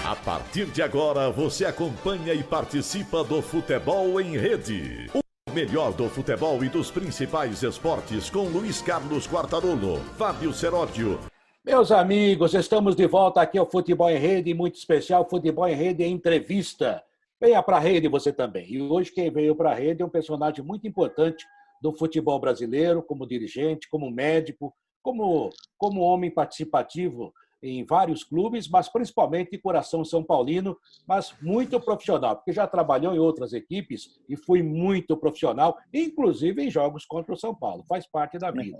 A partir de agora, você acompanha e participa do Futebol em Rede. O melhor do futebol e dos principais esportes com Luiz Carlos Quartarolo, Fábio Seródio. Meus amigos, estamos de volta aqui ao Futebol em Rede, muito especial, Futebol em Rede em entrevista. Venha para a rede você também. E hoje quem veio para a rede é um personagem muito importante do futebol brasileiro, como dirigente, como médico, como homem participativo em vários clubes, mas principalmente de coração são paulino, mas muito profissional, porque já trabalhou em outras equipes e foi muito profissional, inclusive em jogos contra o São Paulo, faz parte da vida.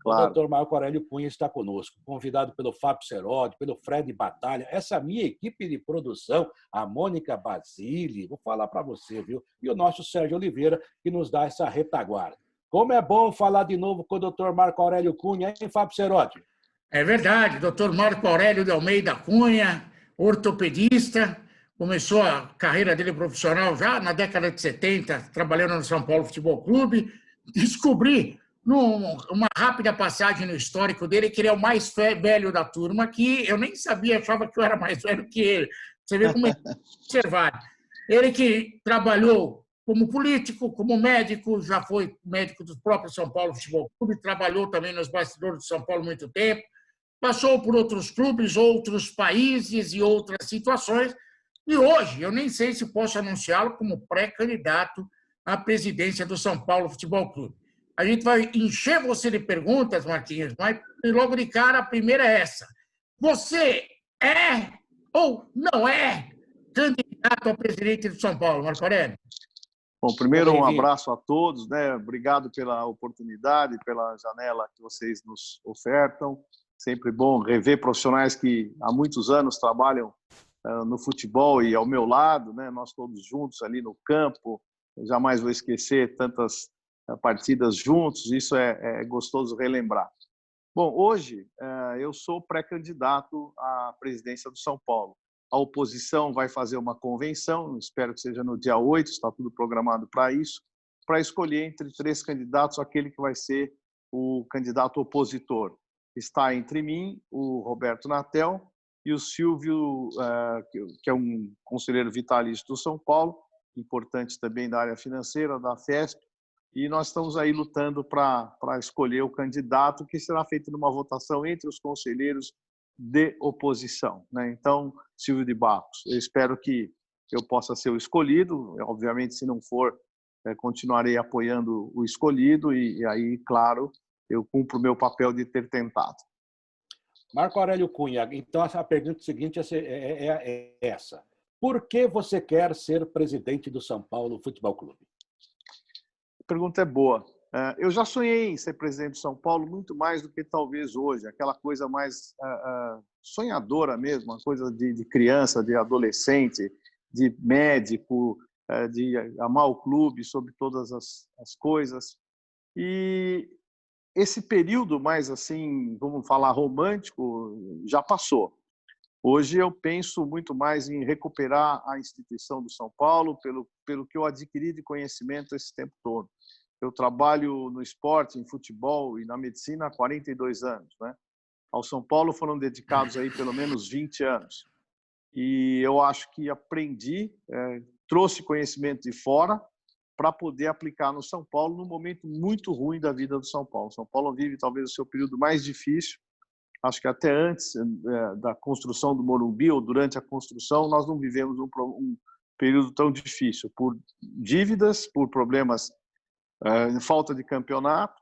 Claro. O doutor Marco Aurélio Cunha está conosco, convidado pelo Fábio Seródio, pelo Fred Batalha, essa minha equipe de produção, a Mônica Basile, vou falar para você, viu? E o nosso Sérgio Oliveira, que nos dá essa retaguarda. Como é bom falar de novo com o doutor Marco Aurélio Cunha, hein, Fábio Seródio? É verdade, doutor Marco Aurélio de Almeida Cunha, ortopedista, começou a carreira dele profissional já na década de 70, trabalhando no São Paulo Futebol Clube. Descobri, numa rápida passagem no histórico dele, que ele é o mais velho da turma, que eu nem sabia, achava que eu era mais velho que ele. Você vê como é observar. Ele que trabalhou como político, como médico, já foi médico do próprio São Paulo Futebol Clube, trabalhou também nos bastidores do São Paulo há muito tempo, passou por outros clubes, outros países e outras situações, e hoje eu nem sei se posso anunciá-lo como pré-candidato à presidência do São Paulo Futebol Clube. A gente vai encher você de perguntas, Marquinhos, mas logo de cara a primeira é essa. Você é ou não é candidato a presidente do São Paulo, Marco Aurélio? Bom, primeiro um abraço a todos, né? Obrigado pela oportunidade, pela janela que vocês nos ofertam. Sempre bom rever profissionais que há muitos anos trabalham no futebol e ao meu lado, né? Nós todos juntos ali no campo. Eu jamais vou esquecer tantas partidas juntos, isso é gostoso relembrar. Bom, hoje eu sou pré-candidato à presidência do São Paulo. A oposição vai fazer uma convenção, espero que seja no dia 8, está tudo programado para isso, para escolher entre 3 candidatos aquele que vai ser o candidato opositor. Está entre mim, o Roberto Natel, e o Silvio, que é um conselheiro vitalício do São Paulo, importante também da área financeira, da FESP, e nós estamos aí lutando para escolher o candidato, que será feito numa votação entre os conselheiros de oposição, né? Então, Silvio de Barros, eu espero que eu possa ser o escolhido. Obviamente, se não for, continuarei apoiando o escolhido e aí, claro, eu cumpro o meu papel de ter tentado. Marco Aurélio Cunha, então a pergunta seguinte é essa. Por que você quer ser presidente do São Paulo Futebol Clube? A pergunta é boa. Eu já sonhei em ser presidente de São Paulo muito mais do que talvez hoje, aquela coisa mais sonhadora mesmo, uma coisa de criança, de adolescente, de médico, de amar o clube sobre todas as coisas. E esse período mais assim, vamos falar, romântico, já passou. Hoje eu penso muito mais em recuperar a instituição do São Paulo pelo que eu adquiri de conhecimento esse tempo todo. Eu trabalho no esporte, em futebol e na medicina há 42 anos, né? Ao São Paulo foram dedicados aí pelo menos 20 anos. E eu acho que aprendi, trouxe conhecimento de fora para poder aplicar no São Paulo num momento muito ruim da vida do São Paulo. São Paulo vive talvez o seu período mais difícil. Acho que até antes da construção do Morumbi ou durante a construção nós não vivemos um período tão difícil por dívidas, por problemas, falta de campeonato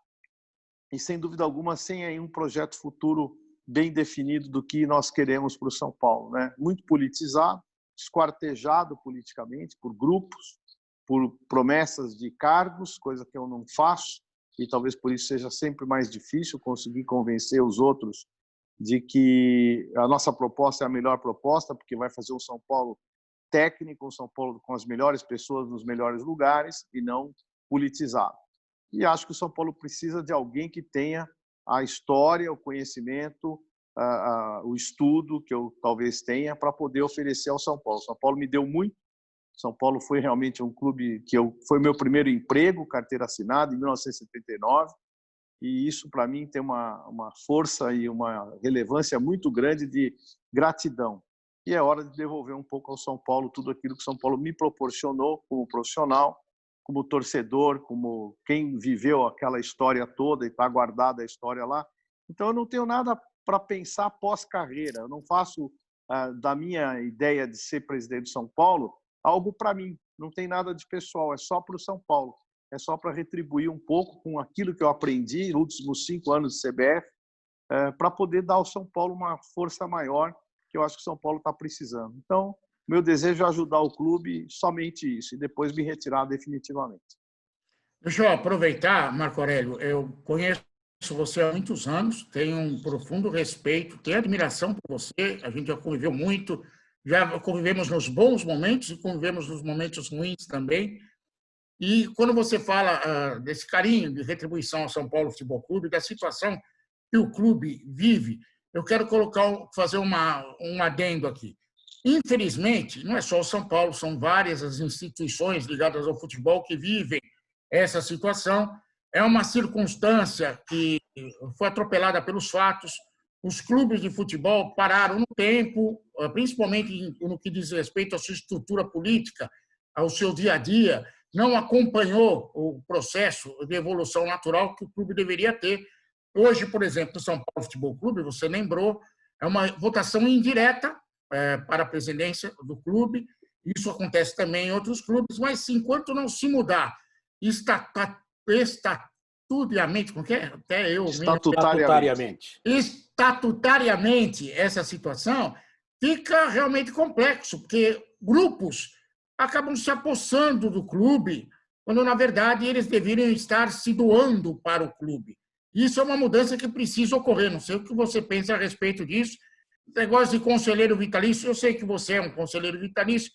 e, sem dúvida alguma, sem aí um projeto futuro bem definido do que nós queremos para o São Paulo, né? Muito politizado, esquartejado politicamente por grupos, por promessas de cargos, coisa que eu não faço, e talvez por isso seja sempre mais difícil conseguir convencer os outros de que a nossa proposta é a melhor proposta, porque vai fazer um São Paulo técnico, um São Paulo com as melhores pessoas nos melhores lugares e não politizado. E acho que o São Paulo precisa de alguém que tenha a história, o conhecimento, o estudo que eu talvez tenha para poder oferecer ao São Paulo. O São Paulo me deu muito. São Paulo foi realmente um clube que foi meu primeiro emprego, carteira assinada, em 1979. E isso, para mim, tem uma força e uma relevância muito grande de gratidão. e é hora de devolver um pouco ao São Paulo tudo aquilo que o São Paulo me proporcionou como profissional, como torcedor, como quem viveu aquela história toda e está guardada a história lá. Então, eu não tenho nada para pensar pós-carreira. Eu não faço da minha ideia de ser presidente de São Paulo algo para mim. Não tem nada de pessoal, é só para o São Paulo. É só para retribuir um pouco com aquilo que eu aprendi nos últimos 5 anos de CBF, para poder dar ao São Paulo uma força maior, que eu acho que o São Paulo está precisando. Então, meu desejo é ajudar o clube, somente isso, e depois me retirar definitivamente. Deixa eu aproveitar, Marco Aurélio, eu conheço você há muitos anos, tenho um profundo respeito, tenho admiração por você, a gente já conviveu muito, já convivemos nos bons momentos e convivemos nos momentos ruins também. E quando você fala desse carinho de retribuição ao São Paulo Futebol Clube, da situação que o clube vive, eu quero fazer um adendo aqui. Infelizmente, não é só o São Paulo, são várias as instituições ligadas ao futebol que vivem essa situação. É uma circunstância que foi atropelada pelos fatos. Os clubes de futebol pararam no tempo, principalmente no que diz respeito à sua estrutura política, ao seu dia a dia, não acompanhou o processo de evolução natural que o clube deveria ter. Hoje, por exemplo, no São Paulo Futebol Clube, você lembrou, é uma votação indireta para a presidência do clube. Isso acontece também em outros clubes, mas enquanto não se mudar estatutariamente, como que é? Até eu estatutariamente essa situação, fica realmente complexo, porque grupos acabam se apossando do clube, quando, na verdade, eles deveriam estar se doando para o clube. Isso é uma mudança que precisa ocorrer. Não sei o que você pensa a respeito disso. Negócio de conselheiro vitalício, eu sei que você é um conselheiro vitalício,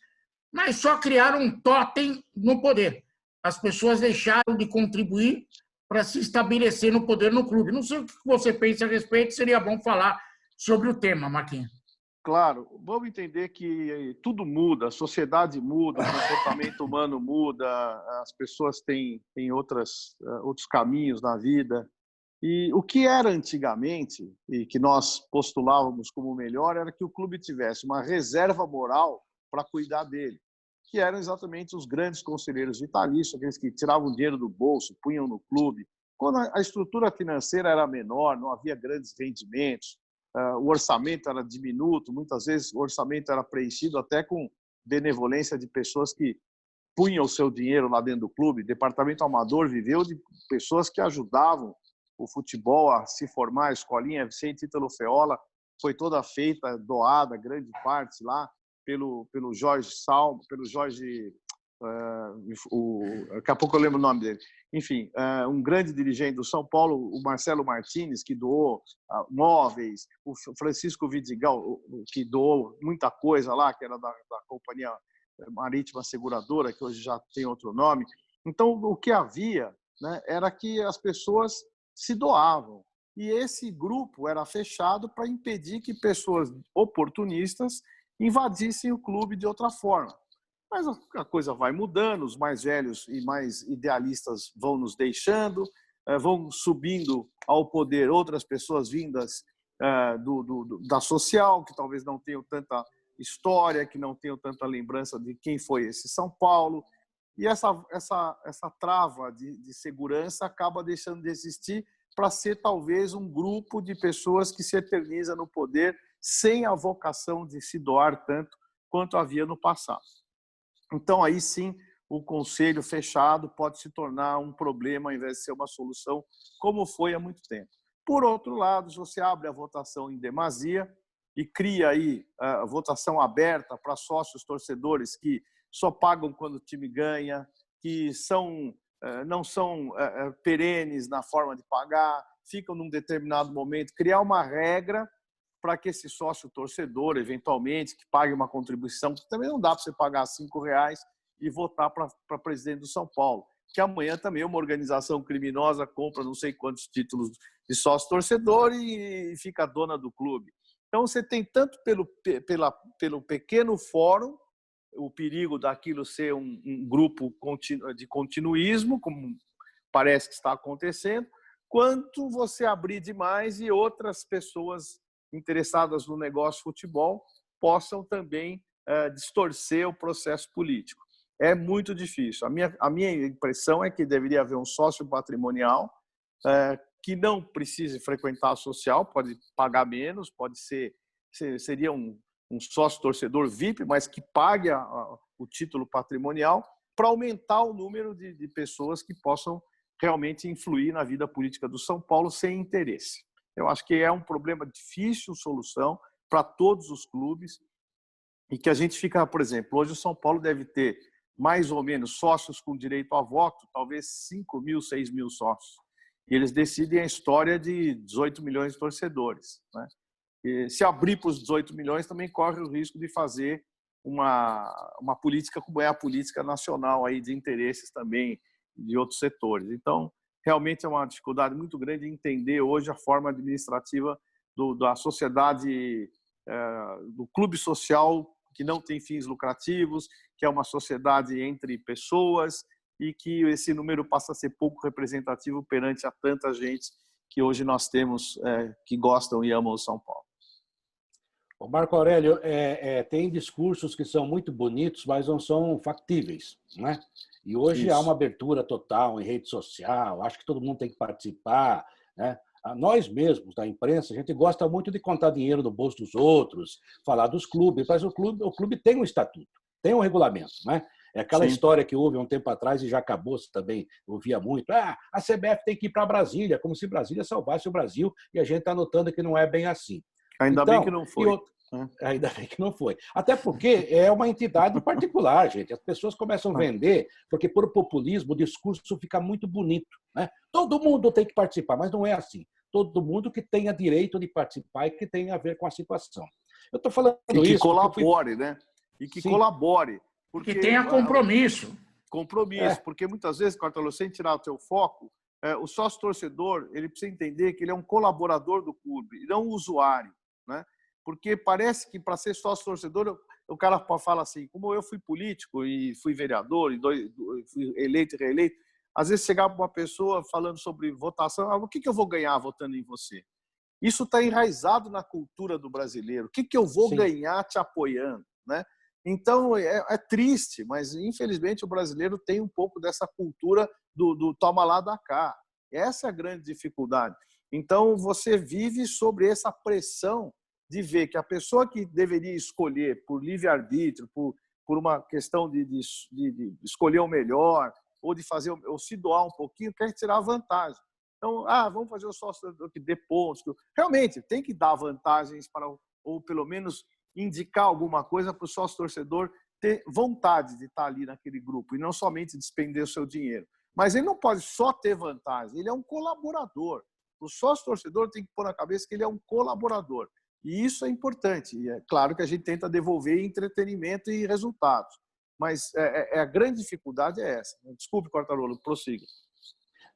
mas só criaram um totem no poder. As pessoas deixaram de contribuir para se estabelecer no poder no clube. Não sei o que você pensa a respeito, seria bom falar sobre o tema, Marquinhos. Claro, vamos entender que tudo muda, a sociedade muda, o comportamento humano muda, as pessoas têm outros caminhos na vida. E o que era antigamente, e que nós postulávamos como melhor, era que o clube tivesse uma reserva moral para cuidar dele, que eram exatamente os grandes conselheiros vitalícios, aqueles que tiravam dinheiro do bolso, punham no clube. Quando a estrutura financeira era menor, não havia grandes rendimentos, o orçamento era diminuto, muitas vezes o orçamento era preenchido até com benevolência de pessoas que punham o seu dinheiro lá dentro do clube. O departamento amador viveu de pessoas que ajudavam o futebol a se formar. A escolinha Vicente Ítalo Feola foi toda feita, doada, grande parte lá, pelo Jorge Salmo, pelo Jorge... daqui a pouco eu lembro o nome dele. Enfim, um grande dirigente do São Paulo, o Marcelo Martins, que doou móveis, o Francisco Vidigal, que doou muita coisa lá, que era da Companhia Marítima Seguradora, que hoje já tem outro nome. Então, o que havia, né, era que as pessoas se doavam. E esse grupo era fechado para impedir que pessoas oportunistas invadissem o clube de outra forma. Mas a coisa vai mudando, os mais velhos e mais idealistas vão nos deixando, vão subindo ao poder outras pessoas vindas da social, que talvez não tenham tanta história, que não tenham tanta lembrança de quem foi esse São Paulo. E essa trava de segurança acaba deixando de existir para ser talvez um grupo de pessoas que se eterniza no poder sem a vocação de se doar tanto quanto havia no passado. Então, aí sim, o conselho fechado pode se tornar um problema ao invés de ser uma solução, como foi há muito tempo. Por outro lado, se você abre a votação em demasia e cria aí a votação aberta para sócios torcedores que só pagam quando o time ganha, que não são perenes na forma de pagar, ficam num determinado momento, criar uma regra para que esse sócio torcedor, eventualmente, que pague uma contribuição, que também não dá para você pagar R$5 e votar para presidente do São Paulo, que amanhã também uma organização criminosa compra não sei quantos títulos de sócio torcedor e fica dona do clube. Então, você tem tanto pelo pequeno fórum, o perigo daquilo ser um grupo de continuismo, como parece que está acontecendo, quanto você abrir demais e outras pessoas interessadas no negócio futebol possam também distorcer o processo político. É muito difícil. A minha impressão é que deveria haver um sócio patrimonial que não precise frequentar a social, pode pagar menos, seria um sócio torcedor VIP, mas que pague o título patrimonial para aumentar o número de pessoas que possam realmente influir na vida política do São Paulo sem interesse. Eu acho que é um problema difícil de solução para todos os clubes e que a gente fica, por exemplo, hoje o São Paulo deve ter mais ou menos sócios com direito a voto, talvez 5 mil, 6 mil sócios. E eles decidem a história de 18 milhões de torcedores, né? E se abrir para os 18 milhões, também corre o risco de fazer uma política como é a política nacional aí de interesses também de outros setores. Então, realmente é uma dificuldade muito grande entender hoje a forma administrativa da sociedade, do clube social que não tem fins lucrativos, que é uma sociedade entre pessoas e que esse número passa a ser pouco representativo perante a tanta gente que hoje nós temos que gostam e amam o São Paulo. O Marco Aurélio, tem discursos que são muito bonitos, mas não são factíveis, né? E hoje há uma abertura total em rede social, acho que todo mundo tem que participar, né? Nós mesmos, da imprensa, a gente gosta muito de contar dinheiro no bolso dos outros, falar dos clubes, mas o clube tem um estatuto, tem um regulamento, né? É aquela história que houve há um tempo atrás e já acabou, você também ouvia muito. A CBF tem que ir para Brasília, como se Brasília salvasse o Brasil, e a gente está notando que não é bem assim. Ainda bem que não foi. Ainda bem que não foi. Até porque é uma entidade particular, gente. As pessoas começam a vender, porque por populismo o discurso fica muito bonito, né? Todo mundo tem que participar, mas não é assim. Todo mundo que tenha direito de participar e que tenha a ver com a situação. Eu estou falando isso... E que colabore, né? E que colabore. Porque tenha compromisso. Compromisso, porque muitas vezes, Quartarolo, sem tirar o teu foco, o sócio-torcedor ele precisa entender que ele é um colaborador do clube e não um usuário, né? Porque parece que para ser sócio-torcedor o cara fala assim, como eu fui político e fui vereador, e fui eleito e reeleito, às vezes chegava uma pessoa falando sobre votação, o que eu vou ganhar votando em você? Isso está enraizado na cultura do brasileiro. O que eu vou ganhar te apoiando, né? Então, é triste, mas infelizmente o brasileiro tem um pouco dessa cultura do toma lá da cá. Essa é a grande dificuldade. Então, você vive sobre essa pressão de ver que a pessoa que deveria escolher por livre-arbítrio, por uma questão de escolher o melhor, ou de fazer, ou se doar um pouquinho, quer tirar vantagem. Então, vamos fazer o sócio que dê pontos. Realmente, tem que dar vantagens para, ou pelo menos indicar alguma coisa para o sócio-torcedor ter vontade de estar ali naquele grupo e não somente despender o seu dinheiro. Mas ele não pode só ter vantagem, ele é um colaborador. O sócio-torcedor tem que pôr na cabeça que ele é um colaborador. E isso é importante. E é claro que a gente tenta devolver entretenimento e resultados. Mas a grande dificuldade é essa. Desculpe, Quartarolo, prossiga.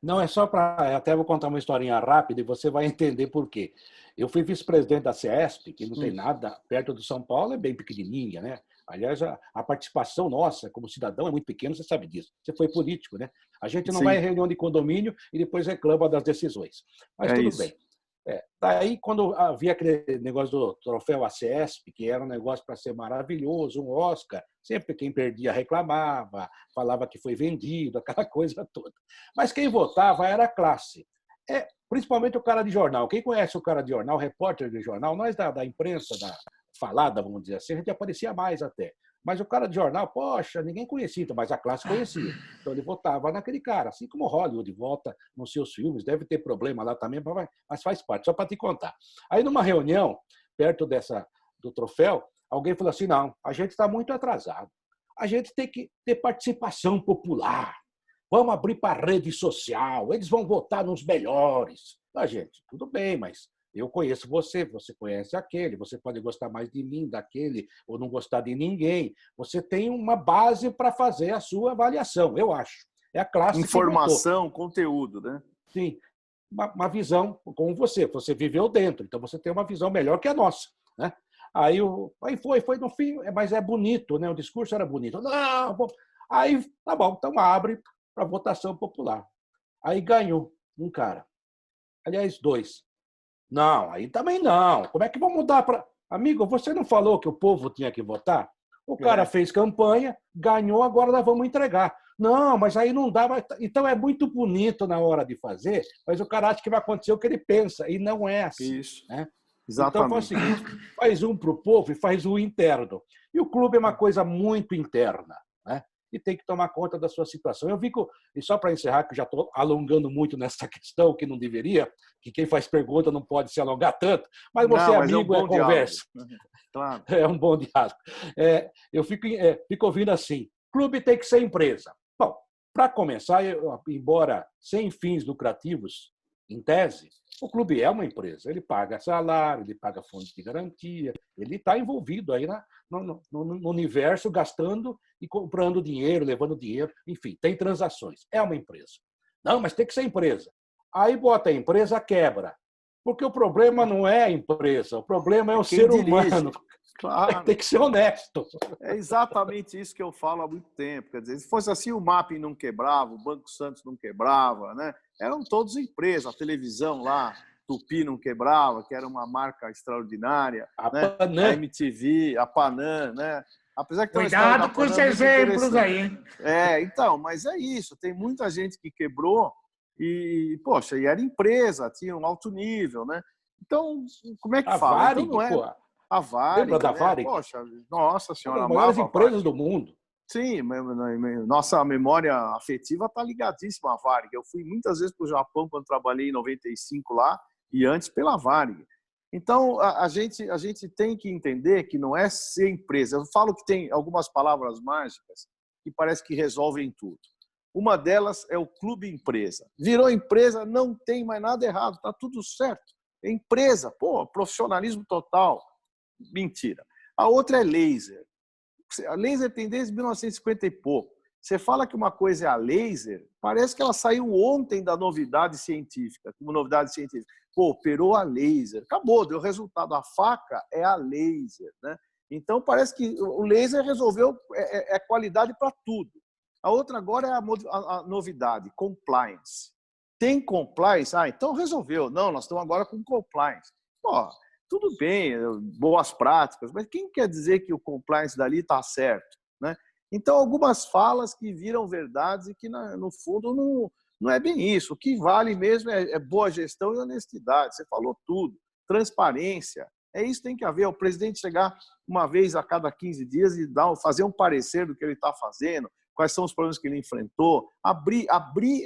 Não, é só para... Até vou contar uma historinha rápida e você vai entender por quê. Eu fui vice-presidente da CESP, que não tem nada perto do São Paulo, é bem pequenininha, né? Aliás, a participação nossa como cidadão é muito pequena, você sabe disso. Você foi político, né? A gente não vai em reunião de condomínio e depois reclama das decisões. Mas tudo bem. Daí, quando havia aquele negócio do troféu ACESP, que era um negócio para ser maravilhoso, um Oscar, sempre quem perdia reclamava, falava que foi vendido, aquela coisa toda. Mas quem votava era a classe. Principalmente o cara de jornal. Quem conhece o cara de jornal, o repórter de jornal, nós da imprensa, da falada, vamos dizer assim, a gente aparecia mais até. Mas o cara de jornal, poxa, ninguém conhecia, mas a classe conhecia. Então ele votava naquele cara, assim como Hollywood vota nos seus filmes, deve ter problema lá também, mas faz parte, só para te contar. Aí numa reunião, perto do troféu, alguém falou assim, não, a gente está muito atrasado, a gente tem que ter participação popular, vamos abrir para a rede social, eles vão votar nos melhores. Gente, tudo bem, mas... Eu conheço você, você conhece aquele, você pode gostar mais de mim, daquele, ou não gostar de ninguém. Você tem uma base para fazer a sua avaliação, eu acho. É a classe informação, conteúdo, né? Sim, uma visão como você viveu dentro, então você tem uma visão melhor que a nossa, né? Aí foi no fim, mas é bonito, né? O discurso era bonito. Não, aí, tá bom, então abre para votação popular. Aí ganhou um cara. Aliás, 2. Não, aí também não. Como é que vão mudar para... Amigo, você não falou que o povo tinha que votar? O cara fez campanha, ganhou, agora nós vamos entregar. Não, mas aí não dá. Então é muito bonito na hora de fazer, mas o cara acha que vai acontecer o que ele pensa, e não é assim. Isso. Né? Exatamente. Então faz o seguinte, faz um para o povo e faz o interno. E o clube é uma coisa muito interna, né? E tem que tomar conta da sua situação. Eu fico, e só para encerrar, que eu já estou alongando muito nessa questão, que não deveria, que quem faz pergunta não pode se alongar tanto, mas você, amigo, é conversa. Claro. É um bom diálogo. Eu fico ouvindo assim, clube tem que ser empresa. Bom, para começar, embora sem fins lucrativos, em tese, o clube é uma empresa. Ele paga salário, ele paga fundo de garantia, ele está envolvido aí no universo, gastando e comprando dinheiro, levando dinheiro, enfim, tem transações. É uma empresa. Não, mas tem que ser empresa. Aí bota a empresa, quebra. Porque o problema não é a empresa, o problema é o ser humano. Claro. Tem que ser honesto. É exatamente isso que eu falo há muito tempo. Quer dizer, se fosse assim, o Mapping não quebrava, o Banco Santos não quebrava, né? Eram todos empresas. A televisão lá, Tupi não quebrava, que era uma marca extraordinária. A né? Panam. A MTV, a Panam, né? Apesar que cuidado com os exemplos aí, hein? Então, mas é isso. Tem muita gente que quebrou e, poxa, e era empresa, tinha um alto nível, né? Então, como é que fala? Varig, então, não é... pô. A Varig, lembra da Varig? Poxa, nossa senhora, uma das maiores empresas do mundo. Sim, nossa memória afetiva está ligadíssima à Varig. Eu fui muitas vezes para o Japão quando trabalhei em 95 lá e antes pela Varig. Então, a gente tem que entender que não é ser empresa. Eu falo que tem algumas palavras mágicas que parece que resolvem tudo. Uma delas é o clube empresa. Virou empresa, não tem mais nada errado, está tudo certo. É empresa, pô, profissionalismo total. Mentira. A outra é laser. A laser tem desde 1950 e pouco. Você fala que uma coisa é a laser, parece que ela saiu ontem da novidade científica, como novidade científica. Pô, operou a laser. Acabou, deu resultado. A faca é a laser, né? Então, parece que o laser resolveu, é qualidade para tudo. A outra agora é a novidade, compliance. Tem compliance? Então resolveu. Não, nós estamos agora com compliance. Pô, tudo bem, boas práticas, mas quem quer dizer que o compliance dali está certo? Né? Então, algumas falas que viram verdades e que, no fundo, não é bem isso. O que vale mesmo é boa gestão e honestidade. Você falou tudo. Transparência. É isso que tem que haver. O presidente chegar uma vez a cada 15 dias e fazer um parecer do que ele está fazendo, quais são os problemas que ele enfrentou. Abrir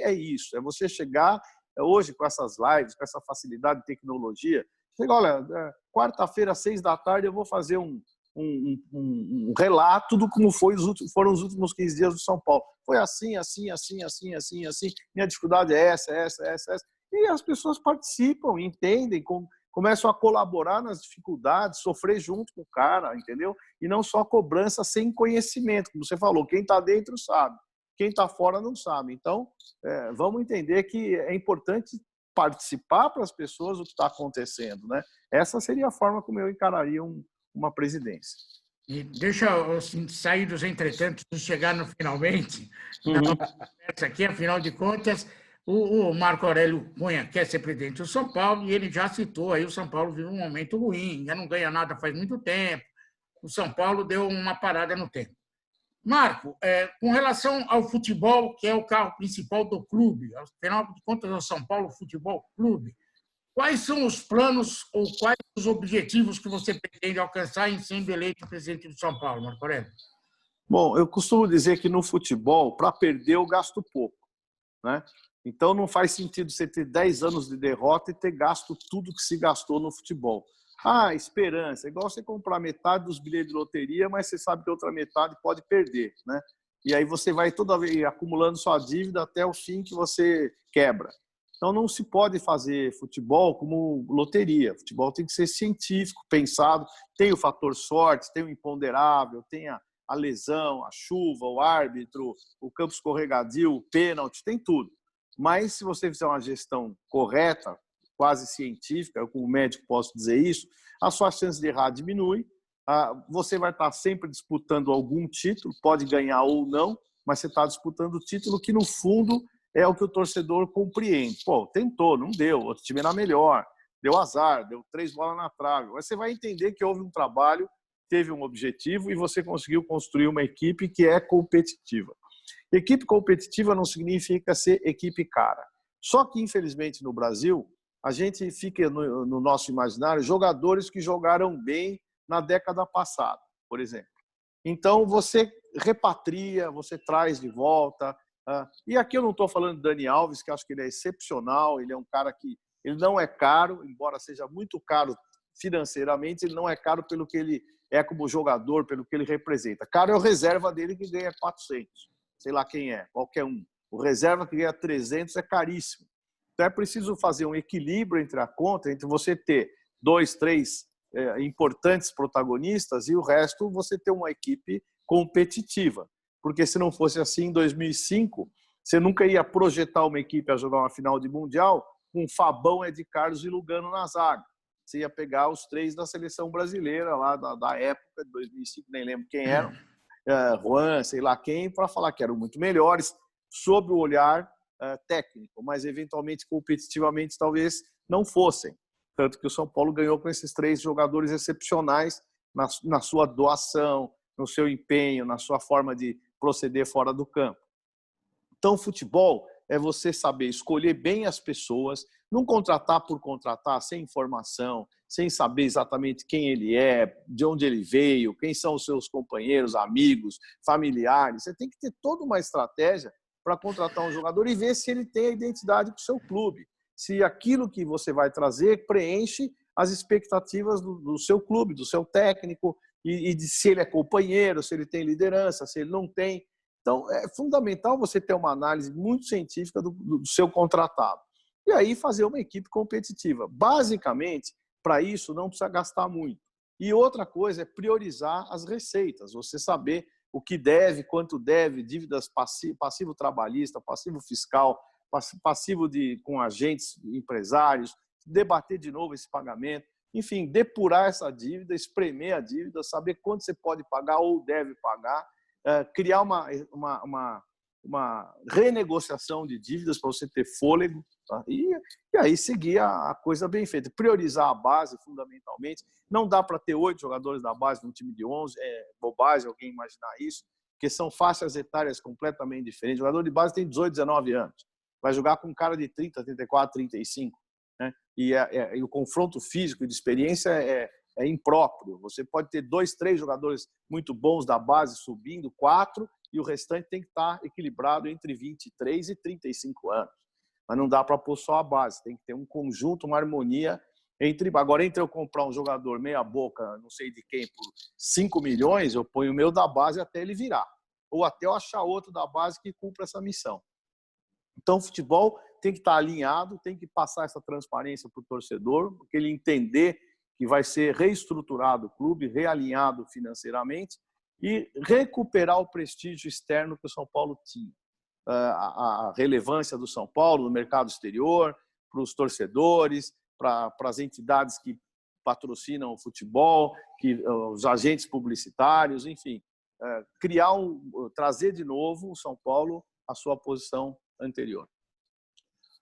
é isso. É você chegar, hoje, com essas lives, com essa facilidade de tecnologia, chega, olha, quarta-feira, às 6 da tarde, eu vou fazer um relato do como foram os últimos 15 dias do São Paulo. Foi assim. Minha dificuldade é essa. E as pessoas participam, entendem, começam a colaborar nas dificuldades, sofrer junto com o cara, entendeu? E não só cobrança sem conhecimento, como você falou. Quem está dentro sabe, quem está fora não sabe. Então, vamos entender que é importante participar para as pessoas o que está acontecendo, né? Essa seria a forma como eu encararia uma presidência. E deixa eu sair dos entretantos e chegar no finalmente. Essa aqui, afinal de contas, o Marco Aurélio Cunha quer ser presidente do São Paulo e ele já citou aí o São Paulo vive um momento ruim, já não ganha nada faz muito tempo. O São Paulo deu uma parada no tempo. Marco, com relação ao futebol, que é o carro principal do clube, afinal de contas, é o São Paulo Futebol Clube, quais são os planos ou quais os objetivos que você pretende alcançar em sendo eleito presidente do São Paulo, Marco Aurélio? Bom, eu costumo dizer que no futebol, para perder, eu gasto pouco, né? Então, não faz sentido você ter 10 anos de derrota e ter gasto tudo que se gastou no futebol. Esperança. É igual você comprar metade dos bilhetes de loteria, mas você sabe que a outra metade pode perder, né? E aí você vai toda vez acumulando sua dívida até o fim que você quebra. Então, não se pode fazer futebol como loteria. Futebol tem que ser científico, pensado. Tem o fator sorte, tem o imponderável, tem a lesão, a chuva, o árbitro, o campo escorregadio, o pênalti, tem tudo. Mas, se você fizer uma gestão correta, quase científica, eu como médico posso dizer isso, a sua chance de errar diminui, você vai estar sempre disputando algum título, pode ganhar ou não, mas você está disputando o título que, no fundo, é o que o torcedor compreende. Pô, tentou, não deu, outro time era melhor, deu azar, deu 3 bolas na trave. Mas você vai entender que houve um trabalho, teve um objetivo e você conseguiu construir uma equipe que é competitiva. Equipe competitiva não significa ser equipe cara. Só que, infelizmente, no Brasil, a gente fica no nosso imaginário jogadores que jogaram bem na década passada, por exemplo. Então, você repatria, você traz de volta. E aqui eu não estou falando de Dani Alves, que acho que ele é excepcional, ele é um cara que ele não é caro, embora seja muito caro financeiramente, ele não é caro pelo que ele é como jogador, pelo que ele representa. Caro é o reserva dele que ganha 400, sei lá quem é, qualquer um. O reserva que ganha 300 é caríssimo. Então é preciso fazer um equilíbrio entre a conta, entre você ter 2, 3 importantes protagonistas e o resto você ter uma equipe competitiva. Porque se não fosse assim, em 2005, você nunca ia projetar uma equipe a jogar uma final de Mundial com Fabão, Ed Carlos e Lugano na zaga. Você ia pegar os 3 da seleção brasileira lá da época de 2005, nem lembro quem eram, Juan, sei lá quem, para falar que eram muito melhores sob o olhar técnico, mas eventualmente competitivamente talvez não fossem. Tanto que o São Paulo ganhou com esses 3 jogadores excepcionais na sua doação, no seu empenho, na sua forma de proceder fora do campo. Então, futebol é você saber escolher bem as pessoas, não contratar por contratar, sem informação, sem saber exatamente quem ele é, de onde ele veio, quem são os seus companheiros, amigos, familiares. Você tem que ter toda uma estratégia para contratar um jogador e ver se ele tem a identidade do seu clube, se aquilo que você vai trazer preenche as expectativas do seu clube, do seu técnico, e de se ele é companheiro, se ele tem liderança, se ele não tem. Então, é fundamental você ter uma análise muito científica do seu contratado. E aí fazer uma equipe competitiva. Basicamente, para isso, não precisa gastar muito. E outra coisa é priorizar as receitas. Você saber o que deve, quanto deve, dívidas passivo trabalhista, passivo fiscal, passivo com agentes empresários, debater de novo esse pagamento. Enfim, depurar essa dívida, espremer a dívida, saber quanto você pode pagar ou deve pagar, criar uma renegociação de dívidas para você ter fôlego, tá? E aí seguir a coisa bem feita. Priorizar a base, fundamentalmente. Não dá para ter 8 jogadores da base num time de 11, é bobagem alguém imaginar isso, porque são faixas etárias completamente diferentes. O jogador de base tem 18, 19 anos. Vai jogar com um cara de 30, 34, 35. Né? E o confronto físico e de experiência é impróprio. Você pode ter 2, 3 jogadores muito bons da base subindo, 4, e o restante tem que estar equilibrado entre 23 e 35 anos. Mas não dá para pôr só a base, tem que ter um conjunto, uma harmonia entre... Agora, entre eu comprar um jogador meia boca, não sei de quem, por 5 milhões, eu ponho o meu da base até ele virar. Ou até eu achar outro da base que cumpra essa missão. Então, o futebol tem que estar alinhado, tem que passar essa transparência para o torcedor, porque ele entender que vai ser reestruturado o clube, realinhado financeiramente e recuperar o prestígio externo que o São Paulo tinha. A relevância do São Paulo no mercado exterior, para os torcedores, para as entidades que patrocinam o futebol, os agentes publicitários, enfim. Trazer de novo o São Paulo à sua posição anterior.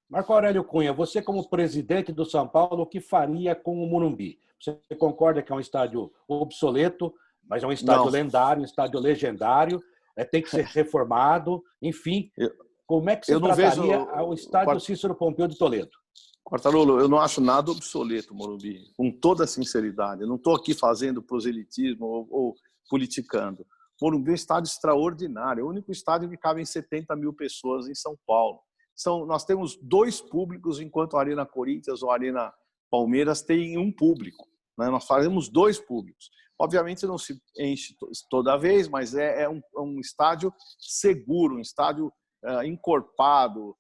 Marco Aurélio Cunha, você como presidente do São Paulo, o que faria com o Morumbi? Você concorda que é um estádio obsoleto, mas é um estádio lendário, um estádio legendário, tem que ser reformado, enfim. Como é que você trataria o estádio Cícero Pompeu de Toledo? Quartarolo, eu não acho nada obsoleto o Morumbi, com toda a sinceridade. Eu não estou aqui fazendo proselitismo ou politicando. O Morumbi é um estádio extraordinário, é o único estádio que cabe em 70 mil pessoas em São Paulo. Nós temos 2 públicos, enquanto a Arena Corinthians ou a Arena Palmeiras tem um público. Né? Nós fazemos 2 públicos. Obviamente não se enche toda vez, mas é um estádio seguro, um estádio encorpado.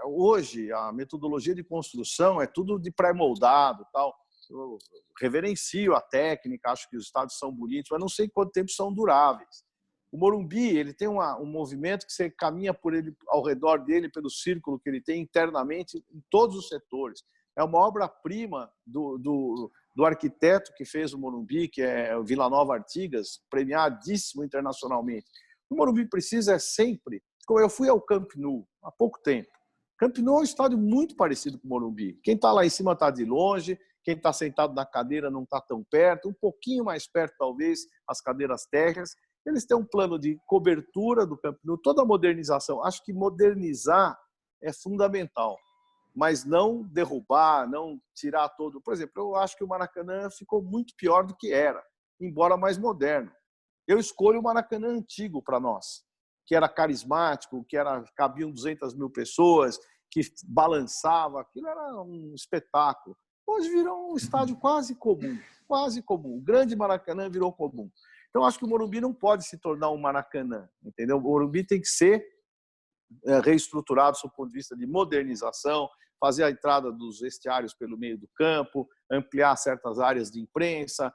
Hoje, a metodologia de construção é tudo de pré-moldado. Tal. Eu reverencio a técnica, acho que os estádios são bonitos, mas não sei quanto tempo são duráveis. O Morumbi ele tem um movimento que você caminha por ele, ao redor dele, pelo círculo que ele tem internamente em todos os setores. É uma obra-prima do arquiteto que fez o Morumbi, que é o Vila Nova Artigas, premiadíssimo internacionalmente. O Morumbi precisa sempre... Eu fui ao Camp Nou há pouco tempo. Camp Nou é um estádio muito parecido com o Morumbi. Quem está lá em cima está de longe, quem está sentado na cadeira não está tão perto, um pouquinho mais perto, talvez, as cadeiras térreas. Eles têm um plano de cobertura do Camp Nou, toda a modernização. Acho que modernizar é fundamental, mas não derrubar, não tirar todo. Por exemplo, eu acho que o Maracanã ficou muito pior do que era, embora mais moderno. Eu escolho o Maracanã antigo para nós, que era carismático, cabiam 200 mil pessoas, que balançava, aquilo era um espetáculo. Hoje virou um estádio quase comum, quase comum. O grande Maracanã virou comum. Então, acho que o Morumbi não pode se tornar um Maracanã, entendeu? O Morumbi tem que ser reestruturado do ponto de vista de modernização, fazer a entrada dos vestiários pelo meio do campo, ampliar certas áreas de imprensa,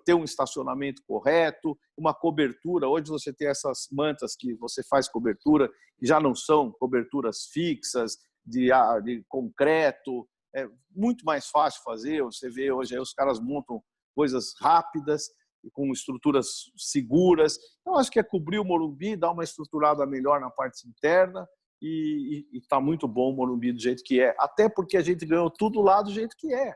ter um estacionamento correto, uma cobertura. Hoje você tem essas mantas que você faz cobertura, que já não são coberturas fixas, de concreto. É muito mais fácil fazer. Você vê hoje aí os caras montam coisas rápidas, com estruturas seguras. Então, acho que é cobrir o Morumbi, dar uma estruturada melhor na parte interna e está muito bom o Morumbi do jeito que é. Até porque a gente ganhou tudo lá do jeito que é.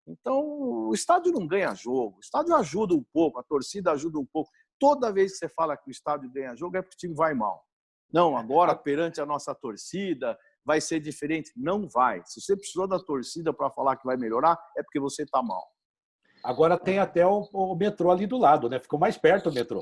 Então, o estádio não ganha jogo. O estádio ajuda um pouco, a torcida ajuda um pouco. Toda vez que você fala que o estádio ganha jogo é porque o time vai mal. Não, agora, perante a nossa torcida, vai ser diferente. Não vai. Se você precisou da torcida para falar que vai melhorar, é porque você está mal. Agora tem até o metrô ali do lado, né? Ficou mais perto o metrô.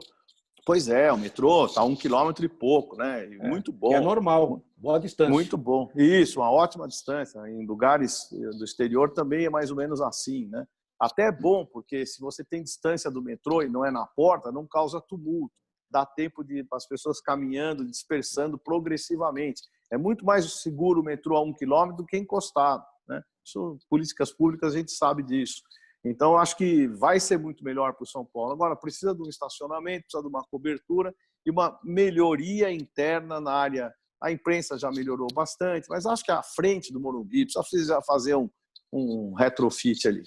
Pois é, o metrô está 1 quilômetro e pouco, né? Muito bom. É normal, boa distância. Muito bom. Isso, uma ótima distância. Em lugares do exterior também é mais ou menos assim, né? Até é bom, porque se você tem distância do metrô e não é na porta, não causa tumulto. Dá tempo de as pessoas caminhando, dispersando progressivamente. É muito mais seguro o metrô a 1 quilômetro do que encostado, né? Isso, políticas públicas, a gente sabe disso. Então, acho que vai ser muito melhor para o São Paulo. Agora, precisa de um estacionamento, precisa de uma cobertura e uma melhoria interna na área. A imprensa já melhorou bastante, mas acho que a frente do Morumbi precisa fazer um retrofit ali.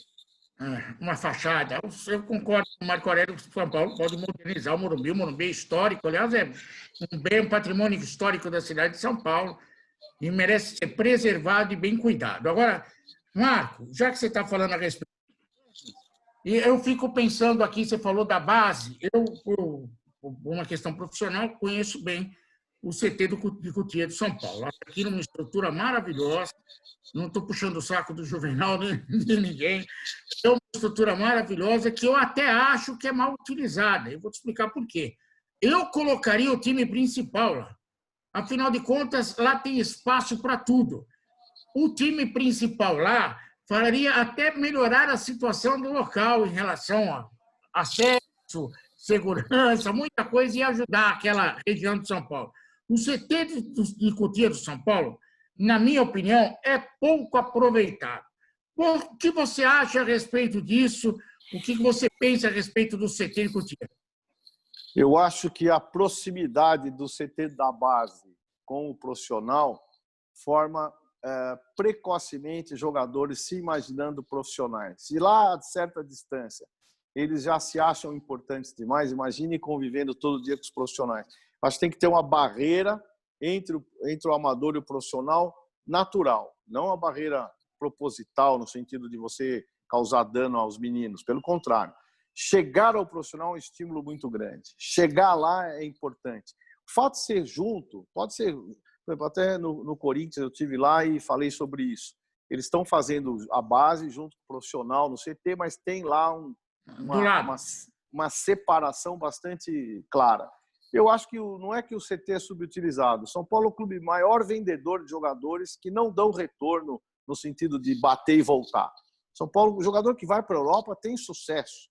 Uma fachada. Eu concordo com o Marco Aurélio que o São Paulo pode modernizar o Morumbi. O Morumbi é histórico, aliás, é um patrimônio histórico da cidade de São Paulo e merece ser preservado e bem cuidado. Agora, Marco, já que você está falando a respeito, e eu fico pensando aqui, você falou da base, eu, por uma questão profissional, conheço bem o CT de Cotia de São Paulo. Aqui numa estrutura maravilhosa, não estou puxando o saco do Juvenal nem de ninguém, é uma estrutura maravilhosa que eu até acho que é mal utilizada. Eu vou te explicar por quê. Eu colocaria o time principal lá. Afinal de contas, lá tem espaço para tudo. O time principal lá faria até melhorar a situação do local em relação a acesso, segurança, muita coisa, e ajudar aquela região de São Paulo. O CT de Cotia do São Paulo, na minha opinião, é pouco aproveitado. O que você acha a respeito disso? O que você pensa a respeito do CT de Cotia? Eu acho que a proximidade do CT da base com o profissional forma precocemente jogadores se imaginando profissionais. Se lá, a certa distância, eles já se acham importantes demais, imagine convivendo todo dia com os profissionais. Acho que tem que ter uma barreira entre o amador e o profissional natural, não uma barreira proposital, no sentido de você causar dano aos meninos. Pelo contrário, chegar ao profissional é um estímulo muito grande. Chegar lá é importante. O fato de ser junto, pode ser... Até no Corinthians eu estive lá e falei sobre isso. Eles estão fazendo a base junto com o profissional no CT, mas tem lá uma separação bastante clara. Eu acho que não é que o CT é subutilizado. São Paulo é o clube maior vendedor de jogadores que não dão retorno no sentido de bater e voltar. São Paulo, o jogador que vai para a Europa tem sucesso,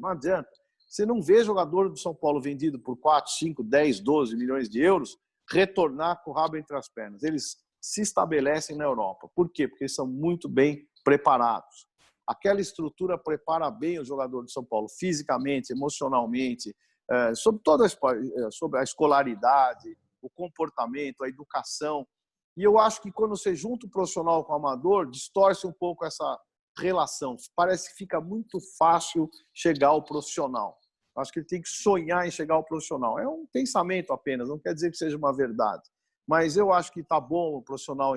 não adianta. Você não vê jogador do São Paulo vendido por 4, 5, 10, 12 milhões de euros retornar com o rabo entre as pernas. Eles se estabelecem na Europa. Por quê? Porque eles são muito bem preparados. Aquela estrutura prepara bem o jogador de São Paulo, fisicamente, emocionalmente, sobre a escolaridade, o comportamento, a educação. E eu acho que quando você junta o profissional com o amador, distorce um pouco essa relação. Parece que fica muito fácil chegar ao profissional. Acho que ele tem que sonhar em chegar ao profissional. É um pensamento apenas, não quer dizer que seja uma verdade. mas eu acho que está bom o profissional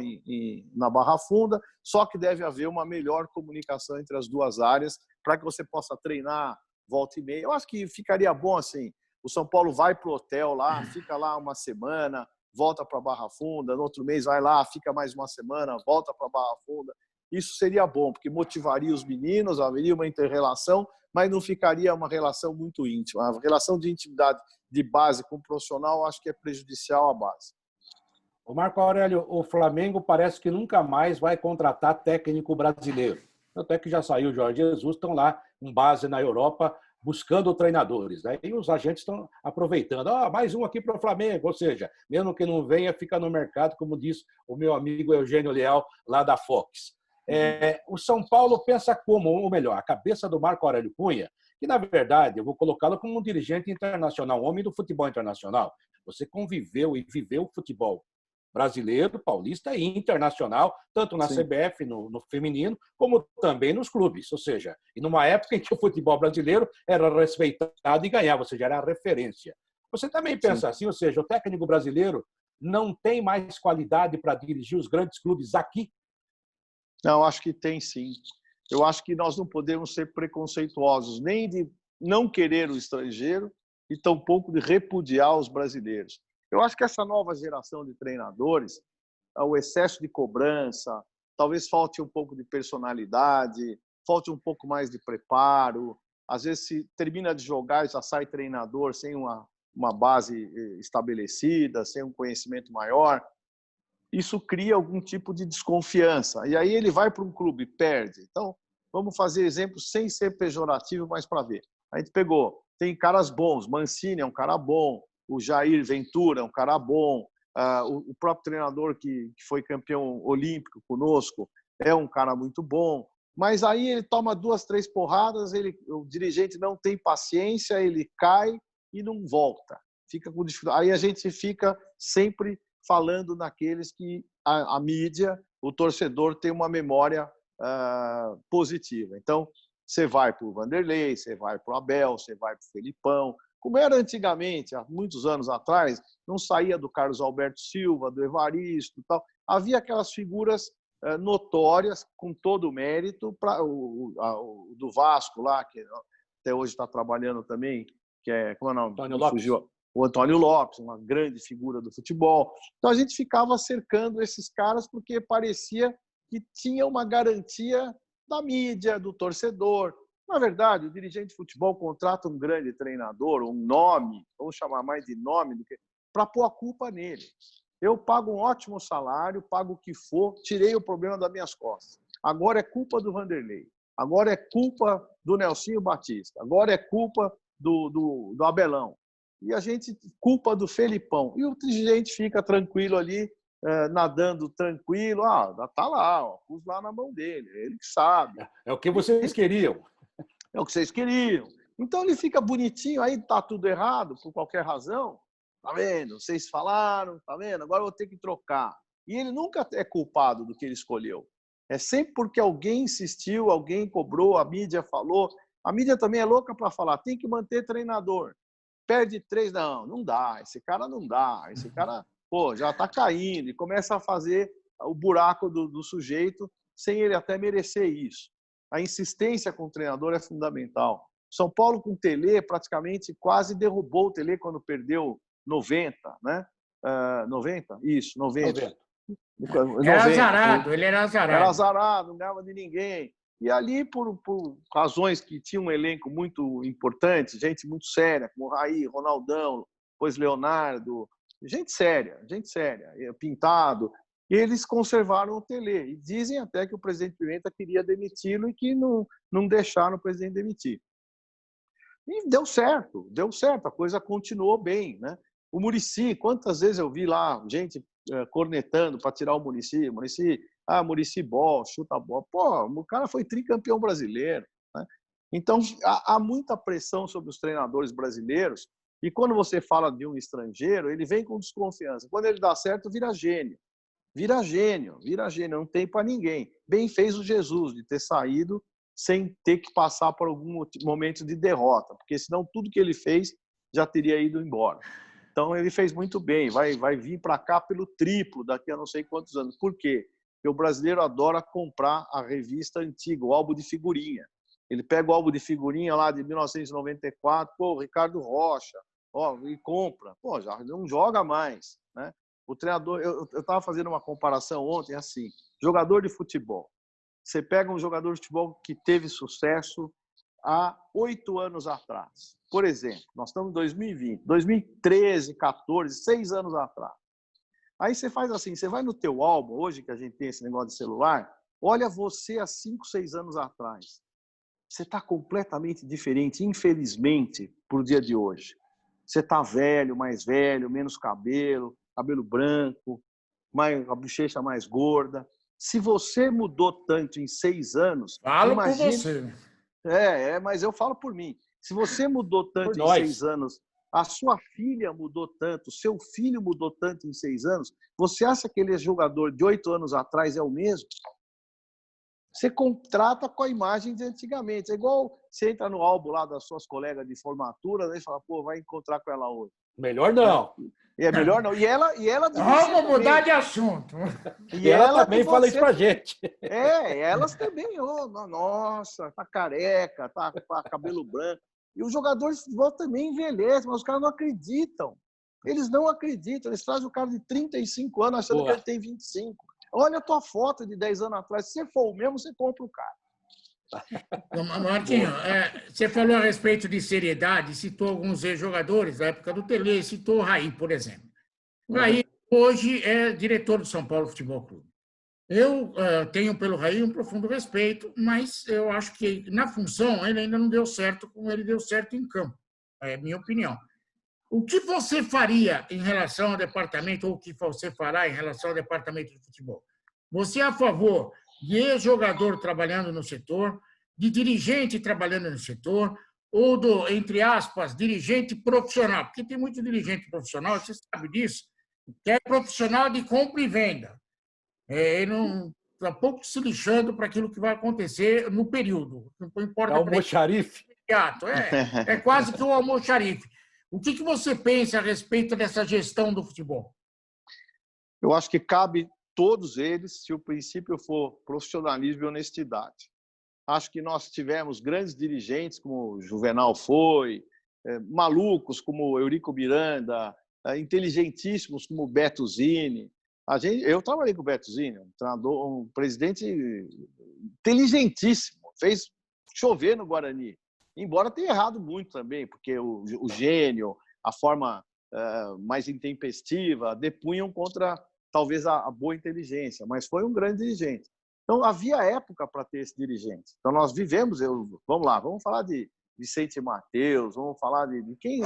na Barra Funda, só que deve haver uma melhor comunicação entre as duas áreas para que você possa treinar volta e meia. Eu acho que ficaria bom assim, o São Paulo vai para o hotel lá, fica lá uma semana, volta para a Barra Funda, no outro mês vai lá, fica mais uma semana, volta para a Barra Funda. Isso seria bom, porque motivaria os meninos, haveria uma inter-relação, mas não ficaria uma relação muito íntima. A relação de intimidade de base com o profissional, acho que é prejudicial à base. O Marco Aurélio, o Flamengo parece que nunca mais vai contratar técnico brasileiro. Até que já saiu o Jorge Jesus, estão lá com base na Europa buscando treinadores, né? E os agentes estão aproveitando. Mais um aqui para o Flamengo, ou seja, mesmo que não venha, fica no mercado, como diz o meu amigo Eugênio Leal, lá da Fox. O São Paulo pensa como, ou melhor, a cabeça do Marco Aurélio Cunha, que, na verdade, eu vou colocá-lo como um dirigente internacional, um homem do futebol internacional. Você conviveu e viveu o futebol brasileiro, paulista e internacional, tanto na Sim. CBF, no feminino, como também nos clubes. Ou seja, e numa época em que o futebol brasileiro era respeitado e ganhava, ou seja, era a referência. Você também pensa assim, ou seja, o técnico brasileiro não tem mais qualidade para dirigir os grandes clubes aqui? Não, acho que tem sim. Eu acho que nós não podemos ser preconceituosos, nem de não querer o estrangeiro e tampouco de repudiar os brasileiros. Eu acho que essa nova geração de treinadores, o excesso de cobrança, talvez falte um pouco de personalidade, falte um pouco mais de preparo. Às vezes, se termina de jogar, já sai treinador sem uma base estabelecida, sem um conhecimento maior. Isso cria algum tipo de desconfiança. E aí ele vai para um clube, perde. Então, vamos fazer exemplos sem ser pejorativo, mas para ver. A gente pegou, tem caras bons, Mancini é um cara bom, o Jair Ventura é um cara bom, o próprio treinador que foi campeão olímpico conosco é um cara muito bom, mas aí ele toma 2, 3 porradas, o dirigente não tem paciência, ele cai e não volta. Fica com dificuldade. Aí a gente fica sempre falando naqueles que a mídia, o torcedor tem uma memória positiva. Então, você vai para o Vanderlei, você vai para o Abel, você vai para o Felipão. Como era antigamente, há muitos anos atrás, não saía do Carlos Alberto Silva, do Evaristo e tal. Havia aquelas figuras notórias, com todo o mérito, do Vasco lá, que até hoje está trabalhando também, que é, como é o nome? Antônio Lopes. O Antônio Lopes, uma grande figura do futebol. Então a gente ficava cercando esses caras porque parecia que tinha uma garantia da mídia, do torcedor. Na verdade, o dirigente de futebol contrata um grande treinador, um nome, vamos chamar mais de nome, do que para pôr a culpa nele. Eu pago um ótimo salário, pago o que for, tirei o problema das minhas costas. Agora é culpa do Vanderlei, agora é culpa do Nelsinho Batista, agora é culpa do Abelão. E a gente culpa do Felipão. E o dirigente fica tranquilo ali, nadando tranquilo. Tá lá, pus lá na mão dele, ele que sabe. É o que vocês queriam. É o que vocês queriam. Então ele fica bonitinho, aí tá tudo errado, por qualquer razão. Tá vendo? Vocês falaram, tá vendo? Agora eu vou ter que trocar. E ele nunca é culpado do que ele escolheu. É sempre porque alguém insistiu, alguém cobrou, a mídia falou. A mídia também é louca para falar, tem que manter treinador. Perde 3, não dá, esse cara não dá, esse cara já está caindo e começa a fazer o buraco do sujeito sem ele até merecer isso. A insistência com o treinador é fundamental. São Paulo com o Tele praticamente quase derrubou o Tele quando perdeu 90, né? 90? Isso, 90. Era azarado, ele era azarado. Era azarado, não ganhava de ninguém. E ali, por razões que tinha um elenco muito importante, gente muito séria, como Raí, Ronaldão, depois Leonardo, gente séria, Pintado, eles conservaram o Tele. E dizem até que o presidente Pimenta queria demiti-lo e que não deixaram o presidente demitir. E deu certo, a coisa continuou bem, né? O Muricy, quantas vezes eu vi lá gente cornetando para tirar o Muricy, Muricy bom, chuta bola. Pô, o cara foi tricampeão brasileiro, né? Então, há muita pressão sobre os treinadores brasileiros e quando você fala de um estrangeiro, ele vem com desconfiança. Quando ele dá certo, vira gênio. Vira gênio, não tem para ninguém. Bem fez o Jesus de ter saído sem ter que passar por algum momento de derrota, porque senão tudo que ele fez já teria ido embora. Então, ele fez muito bem. Vai vir para cá pelo triplo daqui a não sei quantos anos. Por quê? Porque o brasileiro adora comprar a revista antiga, o álbum de figurinha. Ele pega o álbum de figurinha lá de 1994, Ricardo Rocha, e compra. Já não joga mais, né? O treinador, eu estava fazendo uma comparação ontem, assim, jogador de futebol. Você pega um jogador de futebol que teve sucesso há 8 anos atrás. Por exemplo, nós estamos em 2020, 2013, 14, 6 anos atrás. Aí você faz assim, você vai no teu álbum, hoje que a gente tem esse negócio de celular, olha você há 5, 6 anos atrás. Você está completamente diferente, infelizmente, para o dia de hoje. Você está velho, menos cabelo, cabelo branco, a bochecha mais gorda. Se você mudou tanto em 6 anos... Falo por você. Mas eu falo por mim. Se você mudou tanto em 6 anos, a sua filha mudou tanto, seu filho mudou tanto em 6 anos, você acha que aquele jogador de 8 anos atrás é o mesmo? Você contrata com a imagem de antigamente. É igual você entra no álbum lá das suas colegas de formatura, né, e fala, vai encontrar com ela hoje. Melhor não. Melhor não. E ela vamos mudar de assunto. E ela também fala isso pra gente. Elas também. Nossa, tá careca, tá com cabelo branco. E os jogadores de futebol também envelhecem, mas os caras não acreditam. Eles não acreditam. Eles trazem o cara de 35 anos achando que ele tem 25. Olha a tua foto de 10 anos atrás. Se você for o mesmo, você compra o cara. Martinho, você falou a respeito de seriedade, citou alguns ex-jogadores da época do Tele, citou o Raí, por exemplo. O Raí hoje é diretor do São Paulo Futebol Clube. Eu tenho pelo Raí um profundo respeito, mas eu acho que na função ele ainda não deu certo como ele deu certo em campo. É a minha opinião. O que você faria em relação ao departamento, ou o que você fará em relação ao departamento de futebol? Você é a favor de ex-jogador trabalhando no setor, de dirigente trabalhando no setor, ou do, entre aspas, dirigente profissional? Porque tem muito dirigente profissional, você sabe disso, que é profissional de compra e venda. Ele não está pouco se lixando para aquilo que vai acontecer no período. Não importa. É o almoxarife. É quase que o almoxarife. O que você pensa a respeito dessa gestão do futebol? Eu acho que cabe todos eles se o princípio for profissionalismo e honestidade. Acho que nós tivemos grandes dirigentes, como o Juvenal foi, malucos como Eurico Miranda, inteligentíssimos como o Beto Zini. Eu trabalhei com o Beto Zini, um presidente inteligentíssimo, fez chover no Guarani. Embora tenha errado muito também, porque o gênio, a forma mais intempestiva, depunham contra, talvez, a boa inteligência, mas foi um grande dirigente. Então, havia época para ter esse dirigente. Então, nós vivemos, vamos falar de Vicente Mateus, vamos falar de quem...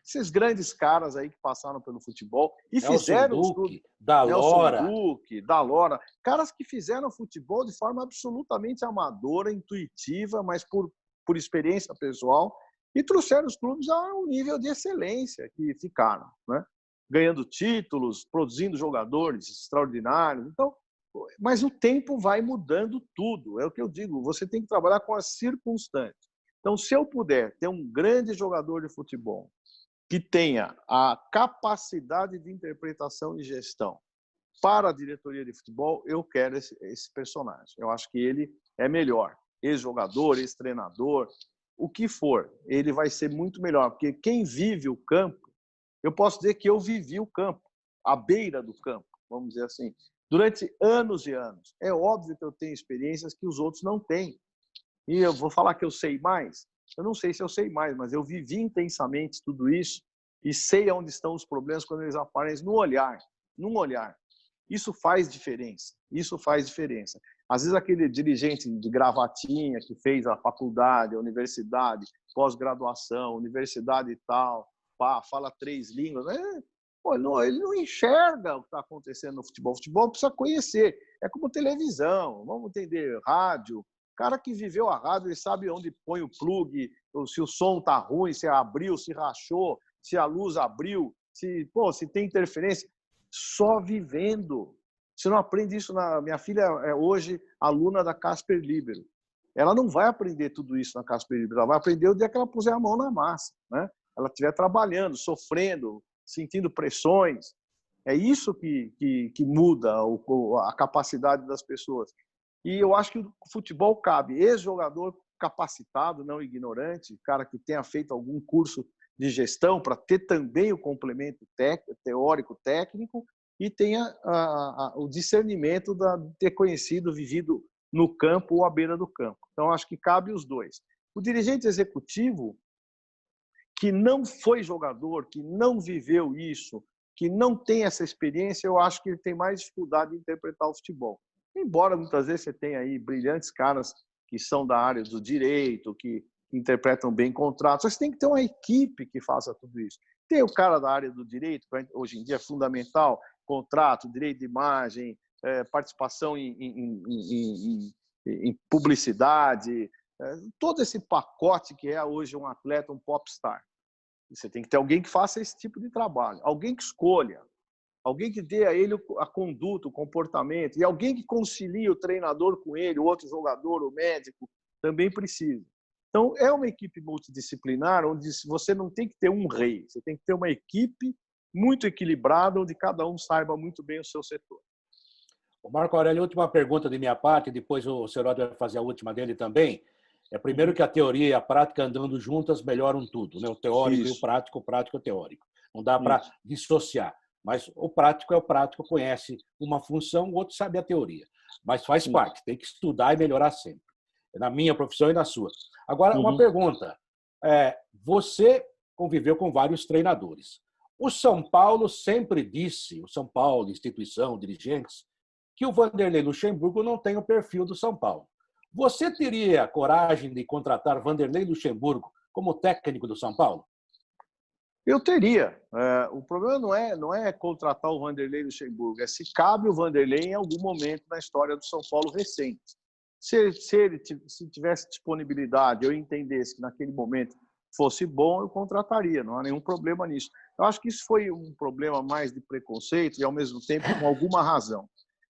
Esses grandes caras aí que passaram pelo futebol e fizeram os clubes. Dalora. Caras que fizeram futebol de forma absolutamente amadora, intuitiva, mas por experiência pessoal, e trouxeram os clubes a um nível de excelência que ficaram, né? Ganhando títulos, produzindo jogadores extraordinários. Então, mas o tempo vai mudando tudo. É o que eu digo, você tem que trabalhar com as circunstâncias. Então, se eu puder ter um grande jogador de futebol que tenha a capacidade de interpretação e gestão para a diretoria de futebol, eu quero esse personagem. Eu acho que ele é melhor. Ex-jogador, ex-treinador, o que for, ele vai ser muito melhor. Porque quem vive o campo, eu posso dizer que eu vivi o campo, à beira do campo, vamos dizer assim, durante anos e anos. É óbvio que eu tenho experiências que os outros não têm. E eu vou falar que eu sei mais? Eu não sei se eu sei mais, mas eu vivi intensamente tudo isso e sei onde estão os problemas quando eles aparecem no olhar, num olhar. Isso faz diferença. Às vezes aquele dirigente de gravatinha que fez a faculdade, a universidade, pós-graduação, universidade e tal, fala 3 línguas, ele não enxerga o que está acontecendo no futebol. O futebol precisa conhecer. É como televisão, vamos entender, rádio. O cara que viveu a rádio, ele sabe onde põe o plugue, se o som está ruim, se abriu, se rachou, se a luz abriu, se tem interferência. Só vivendo. Você não aprende isso. Minha filha é hoje aluna da Casper Libero. Ela não vai aprender tudo isso na Casper Libero. Ela vai aprender o dia que ela puser a mão na massa, né? Ela estiver trabalhando, sofrendo, sentindo pressões. É isso que muda a capacidade das pessoas. E eu acho que o futebol cabe ex-jogador capacitado, não ignorante, cara que tenha feito algum curso de gestão para ter também o complemento teórico-técnico e tenha o discernimento de ter conhecido, vivido no campo ou à beira do campo. Então, acho que cabe os dois. O dirigente executivo, que não foi jogador, que não viveu isso, que não tem essa experiência, eu acho que ele tem mais dificuldade de interpretar o futebol. Embora muitas vezes você tenha aí brilhantes caras que são da área do direito, que interpretam bem contratos, mas tem que ter uma equipe que faça tudo isso. Tem o cara da área do direito, hoje em dia é fundamental, contrato, direito de imagem, participação em publicidade, todo esse pacote que é hoje um atleta, um popstar. Você tem que ter alguém que faça esse tipo de trabalho, alguém que escolha, alguém que dê a ele a conduta, o comportamento, e alguém que concilie o treinador com ele, o outro jogador, o médico, também precisa. Então, é uma equipe multidisciplinar onde você não tem que ter um rei, você tem que ter uma equipe muito equilibrada, onde cada um saiba muito bem o seu setor. O Marco Aurélio, última pergunta de minha parte, depois o Seródio vai fazer a última dele também. Primeiro que a teoria e a prática andando juntas melhoram tudo, né? O teórico e o prático e o teórico. Não dá para dissociar. Mas o prático conhece uma função, o outro sabe a teoria. Mas faz parte, tem que estudar e melhorar sempre. Na minha profissão e na sua. Agora, uma pergunta. Você conviveu com vários treinadores. O São Paulo sempre disse, o São Paulo, instituição, dirigentes, que o Vanderlei Luxemburgo não tem o perfil do São Paulo. Você teria coragem de contratar Vanderlei Luxemburgo como técnico do São Paulo? Eu teria. O problema não é contratar o Vanderlei Luxemburgo, é se cabe o Vanderlei em algum momento na história do São Paulo recente. Se ele tivesse disponibilidade, eu entendesse que naquele momento fosse bom, eu contrataria, não há nenhum problema nisso. Eu acho que isso foi um problema mais de preconceito e, ao mesmo tempo, com alguma razão.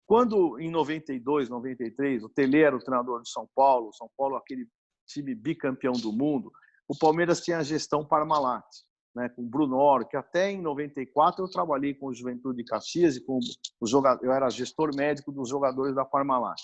Quando, em 92, 93, o Tele era o treinador do São Paulo aquele time bicampeão do mundo, o Palmeiras tinha a gestão Parmalat, né, com o Bruno Oro, que até em 94 eu trabalhei com o Juventude de Caxias e com os jogadores, eu era gestor médico dos jogadores da Parmalat.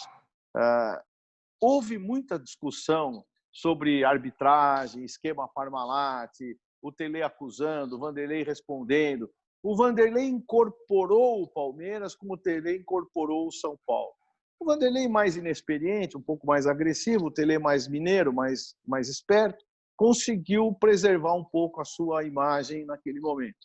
Houve muita discussão sobre arbitragem, esquema Parmalat, o Tele acusando, o Vanderlei respondendo. O Vanderlei incorporou o Palmeiras como o Tele incorporou o São Paulo. O Vanderlei mais inexperiente, um pouco mais agressivo, o Tele mais mineiro, mais esperto, conseguiu preservar um pouco a sua imagem naquele momento.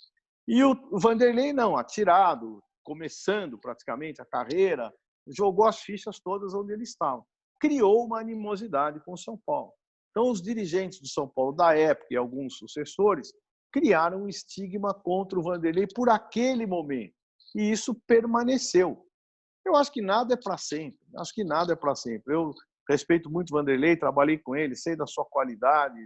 E o Vanderlei não, atirado, começando praticamente a carreira, jogou as fichas todas onde ele estava. Criou uma animosidade com o São Paulo. Então, os dirigentes do São Paulo da época e alguns sucessores criaram um estigma contra o Vanderlei por aquele momento. E isso permaneceu. Eu acho que nada é para sempre. Eu respeito muito o Vanderlei, trabalhei com ele, sei da sua qualidade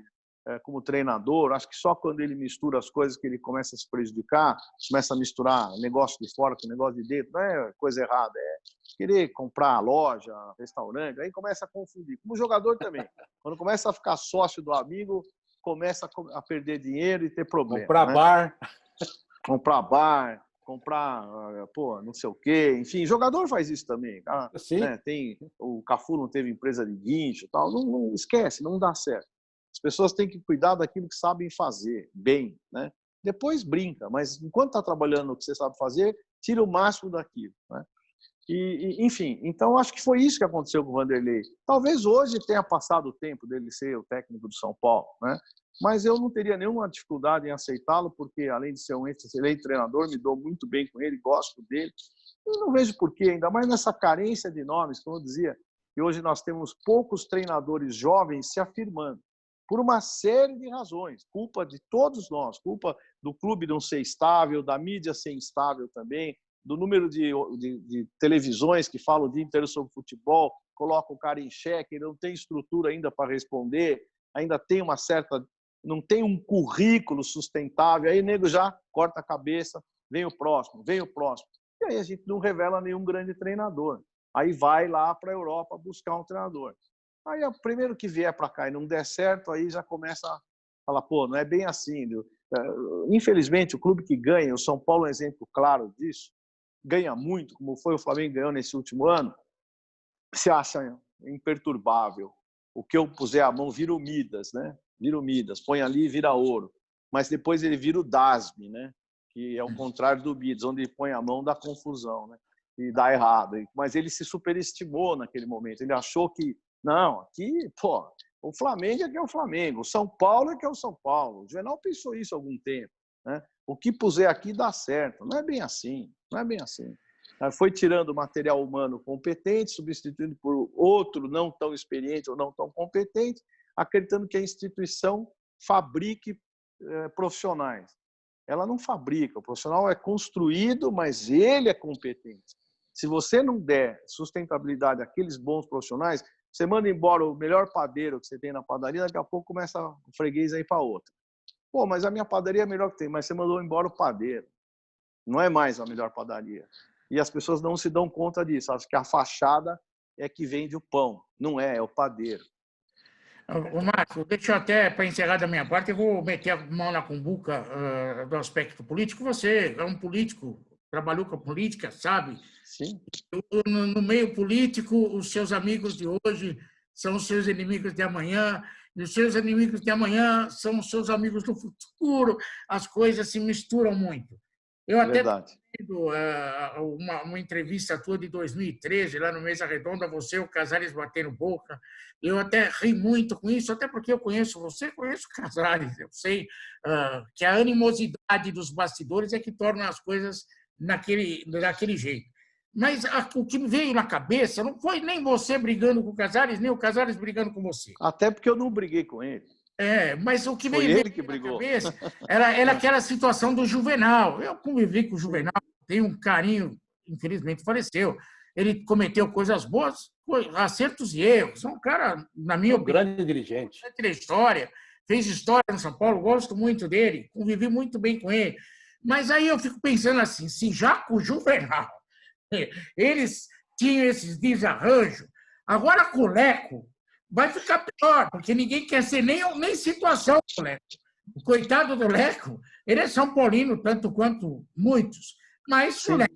como treinador. Acho que só quando ele mistura as coisas que ele começa a se prejudicar, começa a misturar negócio de fora com negócio de dentro. Não é coisa errada, é querer comprar loja, restaurante, aí começa a confundir. Como jogador também. Quando começa a ficar sócio do amigo, começa a perder dinheiro e ter problema. Comprar bar, comprar não sei o quê. Enfim, jogador faz isso também. Cara, né? O Cafu não teve empresa de guincho, tal. Não esquece, não dá certo. As pessoas têm que cuidar daquilo que sabem fazer bem, né? Depois brinca, mas enquanto está trabalhando no que você sabe fazer, tira o máximo daquilo, né? Enfim, então acho que foi isso que aconteceu com o Vanderlei. Talvez hoje tenha passado o tempo dele ser o técnico do São Paulo, né? Mas eu não teria nenhuma dificuldade em aceitá-lo, porque além de ser um excelente treinador, me dou muito bem com ele, gosto dele. Eu não vejo porquê, ainda mais nessa carência de nomes, como eu dizia, que hoje nós temos poucos treinadores jovens se afirmando, por uma série de razões. Culpa de todos nós, culpa do clube não ser estável, da mídia ser instável também, do número de televisões que falam o dia inteiro sobre futebol, colocam o cara em xeque, ele não tem estrutura ainda para responder, ainda tem não tem um currículo sustentável, aí o nego já corta a cabeça, vem o próximo, e aí a gente não revela nenhum grande treinador. Aí vai lá para a Europa buscar um treinador. Aí o primeiro que vier para cá e não der certo, aí já começa a falar, não é bem assim, viu? Infelizmente, o clube que ganha, o São Paulo é um exemplo claro disso, ganha muito, como foi o Flamengo ganhou nesse último ano, se acha imperturbável. O que eu puser a mão vira o Midas, né? Vira o Midas, põe ali e vira ouro. Mas depois ele vira o Dasme, né? Que é o contrário do Midas, onde ele põe a mão dá confusão, né? E dá errado. Mas ele se superestimou naquele momento. Ele achou que, não, aqui, pô, o Flamengo é que é o Flamengo, o São Paulo é que é o São Paulo. O Juvenal pensou isso há algum tempo, né? O que puser aqui dá certo. Não é bem assim, não é bem assim. Foi tirando material humano competente, substituindo por outro não tão experiente ou não tão competente, acreditando que a instituição fabrique profissionais. Ela não fabrica, o profissional é construído, mas ele é competente. Se você não der sustentabilidade àqueles bons profissionais, você manda embora o melhor padeiro que você tem na padaria, daqui a pouco começa o freguês a ir para outra. Pô, mas a minha padaria é a melhor que tem, mas você mandou embora o padeiro. Não é mais a melhor padaria. E as pessoas não se dão conta disso. Acham que a fachada é que vende o pão. Não é, é o padeiro. Ô, Márcio, deixa eu até, para encerrar da minha parte, eu vou meter a mão na cumbuca do aspecto político. Você é um político, trabalhou com a política, sabe? Sim. No meio político, os seus amigos de hoje são os seus inimigos de amanhã, e os seus inimigos de amanhã são os seus amigos do futuro. As coisas se misturam muito. Eu até uma entrevista tua de 2013, lá no Mesa Redonda, você e o Casares batendo boca. Eu até ri muito com isso, até porque eu conheço você, conheço o Casares. Eu sei que a animosidade dos bastidores é que torna as coisas daquele jeito. Mas o que me veio na cabeça não foi nem você brigando com o Casares, nem o Casares brigando com você. Até porque eu não briguei com ele. Mas o que Foi veio ele que brigou. na cabeça era aquela situação do Juvenal. Eu convivi com o Juvenal, tenho um carinho, infelizmente faleceu. Ele cometeu coisas boas, acertos e erros. É um cara, na minha opinião, grande dirigente. História, fez história no São Paulo, gosto muito dele, convivi muito bem com ele. Mas aí eu fico pensando assim, se já com o Juvenal eles tinham esses desarranjos, agora com o Leco vai ficar pior, porque ninguém quer ser nem situação do Leco. O coitado do Leco, ele é São Paulino, tanto quanto muitos, mas sim, o Leco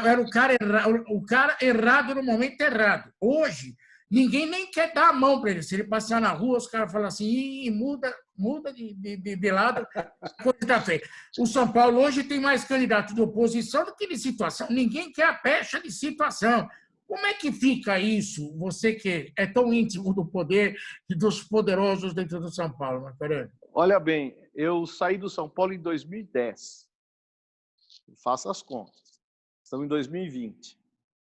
era o cara errado no momento errado. Hoje, ninguém nem quer dar a mão para ele. Se ele passar na rua, os caras falam assim, muda de lado, a coisa está feia. O São Paulo hoje tem mais candidato de oposição do que de situação. Ninguém quer a pecha de situação. Como é que fica isso, você que é tão íntimo do poder e dos poderosos dentro do São Paulo, Marco? Olha bem, eu saí do São Paulo em 2010. Faça as contas. Estamos em 2020.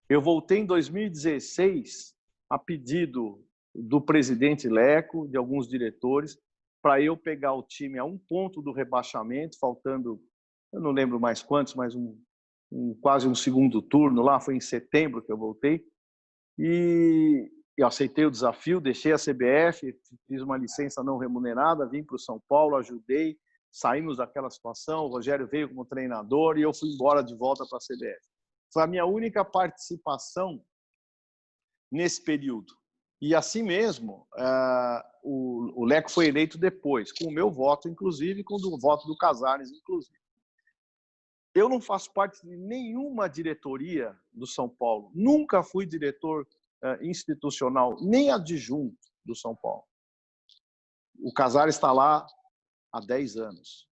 Eu voltei em 2016 a pedido do presidente Leco, de alguns diretores, para eu pegar o time a 1 ponto do rebaixamento, faltando, eu não lembro mais quantos, mas quase um segundo turno lá, foi em setembro que eu voltei, e eu aceitei o desafio, deixei a CBF, fiz uma licença não remunerada, vim para o São Paulo, ajudei, saímos daquela situação, o Rogério veio como treinador e eu fui embora de volta para a CBF. Foi a minha única participação nesse período. E assim mesmo, o Leco foi eleito depois, com o meu voto, inclusive, com o voto do Casares, inclusive. Eu não faço parte de nenhuma diretoria do São Paulo. Nunca fui diretor institucional, nem adjunto do São Paulo. O Casares está lá há 10 anos.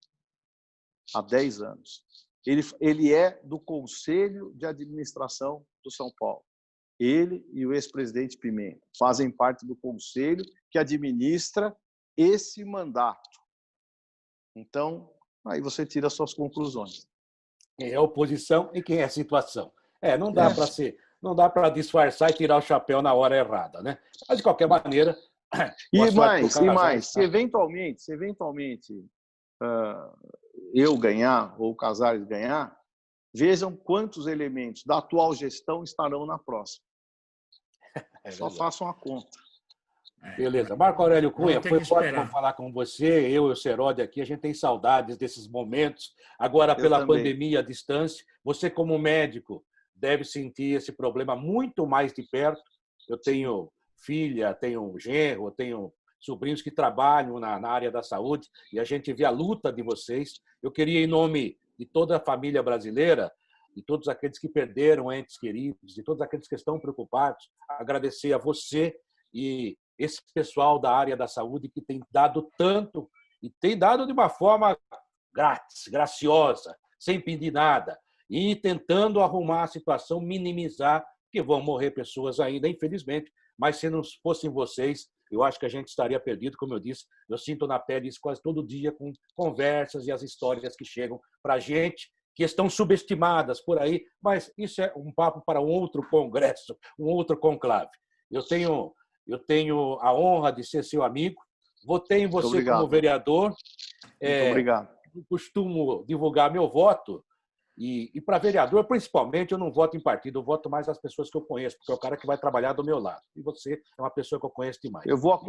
Há 10 anos. Ele é do Conselho de Administração do São Paulo. Ele e o ex-presidente Pimenta fazem parte do conselho que administra esse mandato. Então, aí você tira as suas conclusões. Quem é oposição e quem é situação. Não dá para disfarçar e tirar o chapéu na hora errada, né? Mas de qualquer maneira. E mais, se eventualmente eu ganhar ou o Casares ganhar, vejam quantos elementos da atual gestão estarão na próxima. Só façam a conta. Beleza. Marco Aurélio Cunha, foi ótimo falar com você. Eu e o Seródio aqui, a gente tem saudades desses momentos. Agora, pela pandemia à distância, você como médico deve sentir esse problema muito mais de perto. Eu tenho filha, tenho genro, tenho sobrinhos que trabalham na área da saúde, e a gente vê a luta de vocês. Eu queria, em nome de toda a família brasileira, de todos aqueles que perderam entes queridos, de todos aqueles que estão preocupados, agradecer a você e esse pessoal da área da saúde que tem dado tanto, e tem dado de uma forma grátis, graciosa, sem pedir nada, e tentando arrumar a situação, minimizar, que vão morrer pessoas ainda, infelizmente, mas se não fossem vocês, eu acho que a gente estaria perdido, como eu disse, eu sinto na pele isso quase todo dia com conversas e as histórias que chegam para a gente, que estão subestimadas por aí, mas isso é um papo para um outro congresso, um outro conclave. Eu tenho a honra de ser seu amigo, votei em você como vereador. Muito obrigado. Costumo divulgar meu voto, e para vereador, principalmente, eu não voto em partido, eu voto mais nas pessoas que eu conheço, porque é o cara que vai trabalhar do meu lado. E você é uma pessoa que eu conheço demais. Eu vou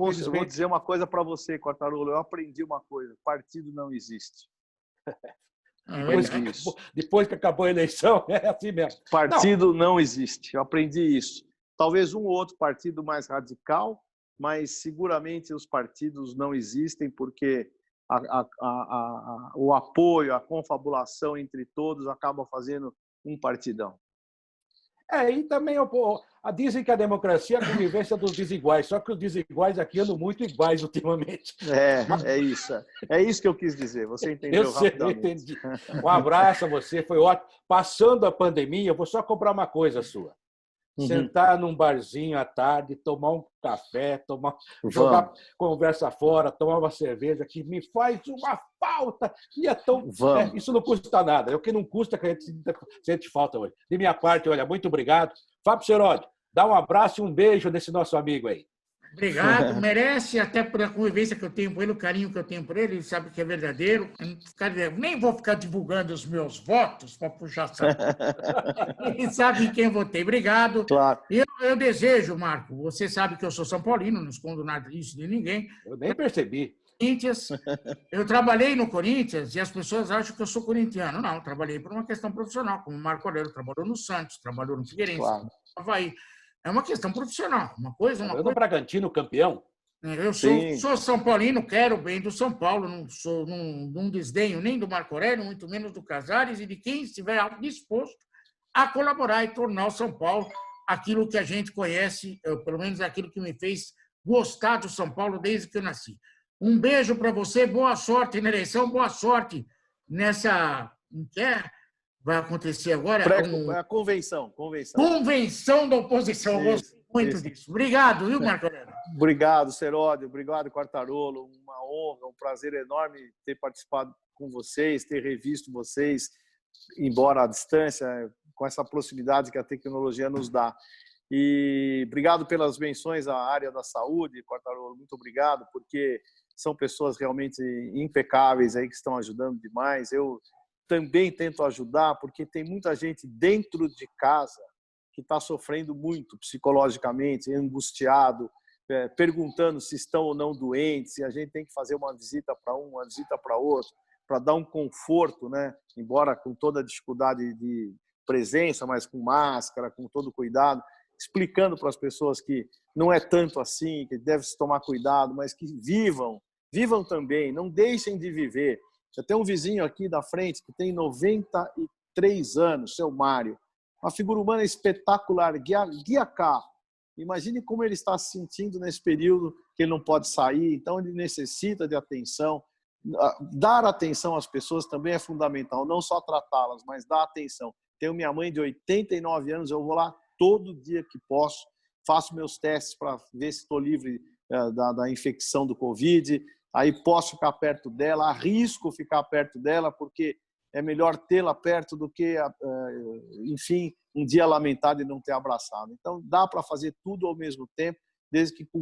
dizer uma coisa para você, Quartarolo. Eu aprendi uma coisa: partido não existe. Depois que acabou a eleição, é assim mesmo. Partido não existe. Eu aprendi isso. Talvez um ou outro partido mais radical, mas seguramente os partidos não existem porque o apoio, a confabulação entre todos acaba fazendo um partidão. E também dizem que a democracia é a convivência dos desiguais, só que os desiguais aqui andam muito iguais ultimamente. É isso. É isso que eu quis dizer. Você entendeu rapidamente. Eu entendi. Um abraço a você, foi ótimo. Passando a pandemia, eu vou só cobrar uma coisa sua. Sentar num barzinho à tarde, tomar um café, jogar conversa fora, tomar uma cerveja, que me faz uma falta. E isso não custa nada. É o que não custa que a gente sente falta hoje. De minha parte, olha, muito obrigado. Fábio Seródio, dá um abraço e um beijo nesse nosso amigo aí. Obrigado, merece, até pela convivência que eu tenho por ele, o carinho que eu tenho por ele sabe que é verdadeiro. Nem vou ficar divulgando os meus votos para puxar saco. Ele sabe em quem eu votei. Obrigado. Claro. Eu desejo, Marco, você sabe que eu sou São Paulino, não escondo nada disso de ninguém. Eu nem percebi. Corinthians, eu trabalhei no Corinthians e as pessoas acham que eu sou corintiano. Não, eu trabalhei por uma questão profissional, como o Marco Aurélio trabalhou no Santos, trabalhou no Figueirense, no Avaí. É uma questão profissional, uma coisa. No Bragantino, campeão. Eu sou São Paulino, quero o bem do São Paulo, não desdenho nem do Marco Aurélio, muito menos do Casares e de quem estiver disposto a colaborar e tornar o São Paulo aquilo que a gente conhece, pelo menos aquilo que me fez gostar do São Paulo desde que eu nasci. Um beijo para você, boa sorte na eleição, boa sorte nessa. Vai acontecer agora? A convenção. Convenção da oposição. Eu gosto muito disso. Obrigado, viu, Marco Aurélio? Obrigado, Seródio. Obrigado, Quartarolo. Uma honra, um prazer enorme ter participado com vocês, ter revisto vocês, embora à distância, com essa proximidade que a tecnologia nos dá. E obrigado pelas menções à área da saúde, Quartarolo. Muito obrigado, porque são pessoas realmente impecáveis aí que estão ajudando demais. Eu também tento ajudar, porque tem muita gente dentro de casa que está sofrendo muito psicologicamente, angustiado, perguntando se estão ou não doentes, e a gente tem que fazer uma visita para um, uma visita para outro, para dar um conforto, né? Embora com toda a dificuldade de presença, mas com máscara, com todo cuidado, explicando para as pessoas que não é tanto assim, que deve se tomar cuidado, mas que vivam também, não deixem de viver. Eu tenho um vizinho aqui da frente que tem 93 anos, seu Mário. Uma figura humana espetacular, guia carro. Imagine como ele está se sentindo nesse período que ele não pode sair, então ele necessita de atenção. Dar atenção às pessoas também é fundamental, não só tratá-las, mas dar atenção. Tenho minha mãe de 89 anos, eu vou lá todo dia que posso, faço meus testes para ver se estou livre da infecção do Covid, aí posso ficar perto dela, arrisco ficar perto dela, porque é melhor tê-la perto do que, enfim, um dia lamentar de não ter abraçado. Então, dá para fazer tudo ao mesmo tempo, desde que com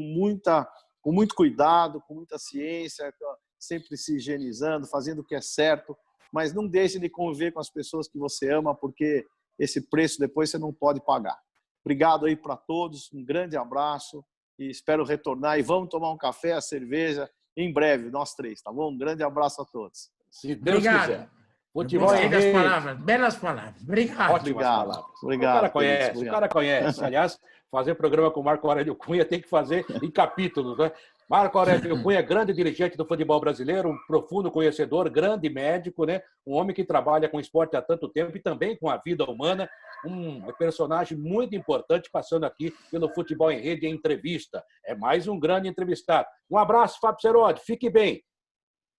muito cuidado, com muita ciência, sempre se higienizando, fazendo o que é certo, mas não deixe de conviver com as pessoas que você ama, porque esse preço depois você não pode pagar. Obrigado aí para todos, um grande abraço e espero retornar. E vamos tomar um café, a cerveja, em breve, nós três, tá bom? Um grande abraço a todos. Se Deus quiser. Gostei das palavras, belas palavras. Obrigado. Ótimas palavras. Obrigado. O cara conhece. Aliás, fazer programa com o Marco Aurélio Cunha tem que fazer em capítulos, né? Marco Aurélio Cunha, grande dirigente do futebol brasileiro, um profundo conhecedor, grande médico, né? Um homem que trabalha com esporte há tanto tempo e também com a vida humana. Um personagem muito importante passando aqui pelo Futebol em Rede em entrevista. É mais um grande entrevistado. Um abraço, Fábio Serodi. Fique bem.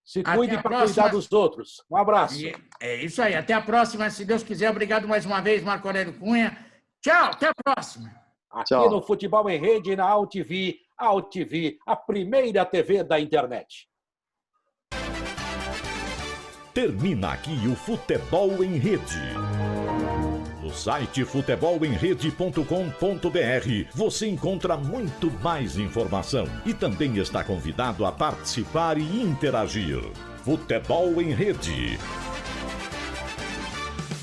Se cuide para cuidar dos outros. Um abraço. É isso aí. Até a próxima, se Deus quiser. Obrigado mais uma vez, Marco Aurélio Cunha. Tchau, até a próxima. Aqui no Futebol em Rede, na AltV, a primeira TV da internet. Termina aqui o Futebol em Rede. No site futebolemrede.com.br você encontra muito mais informação e também está convidado a participar e interagir. Futebol em Rede.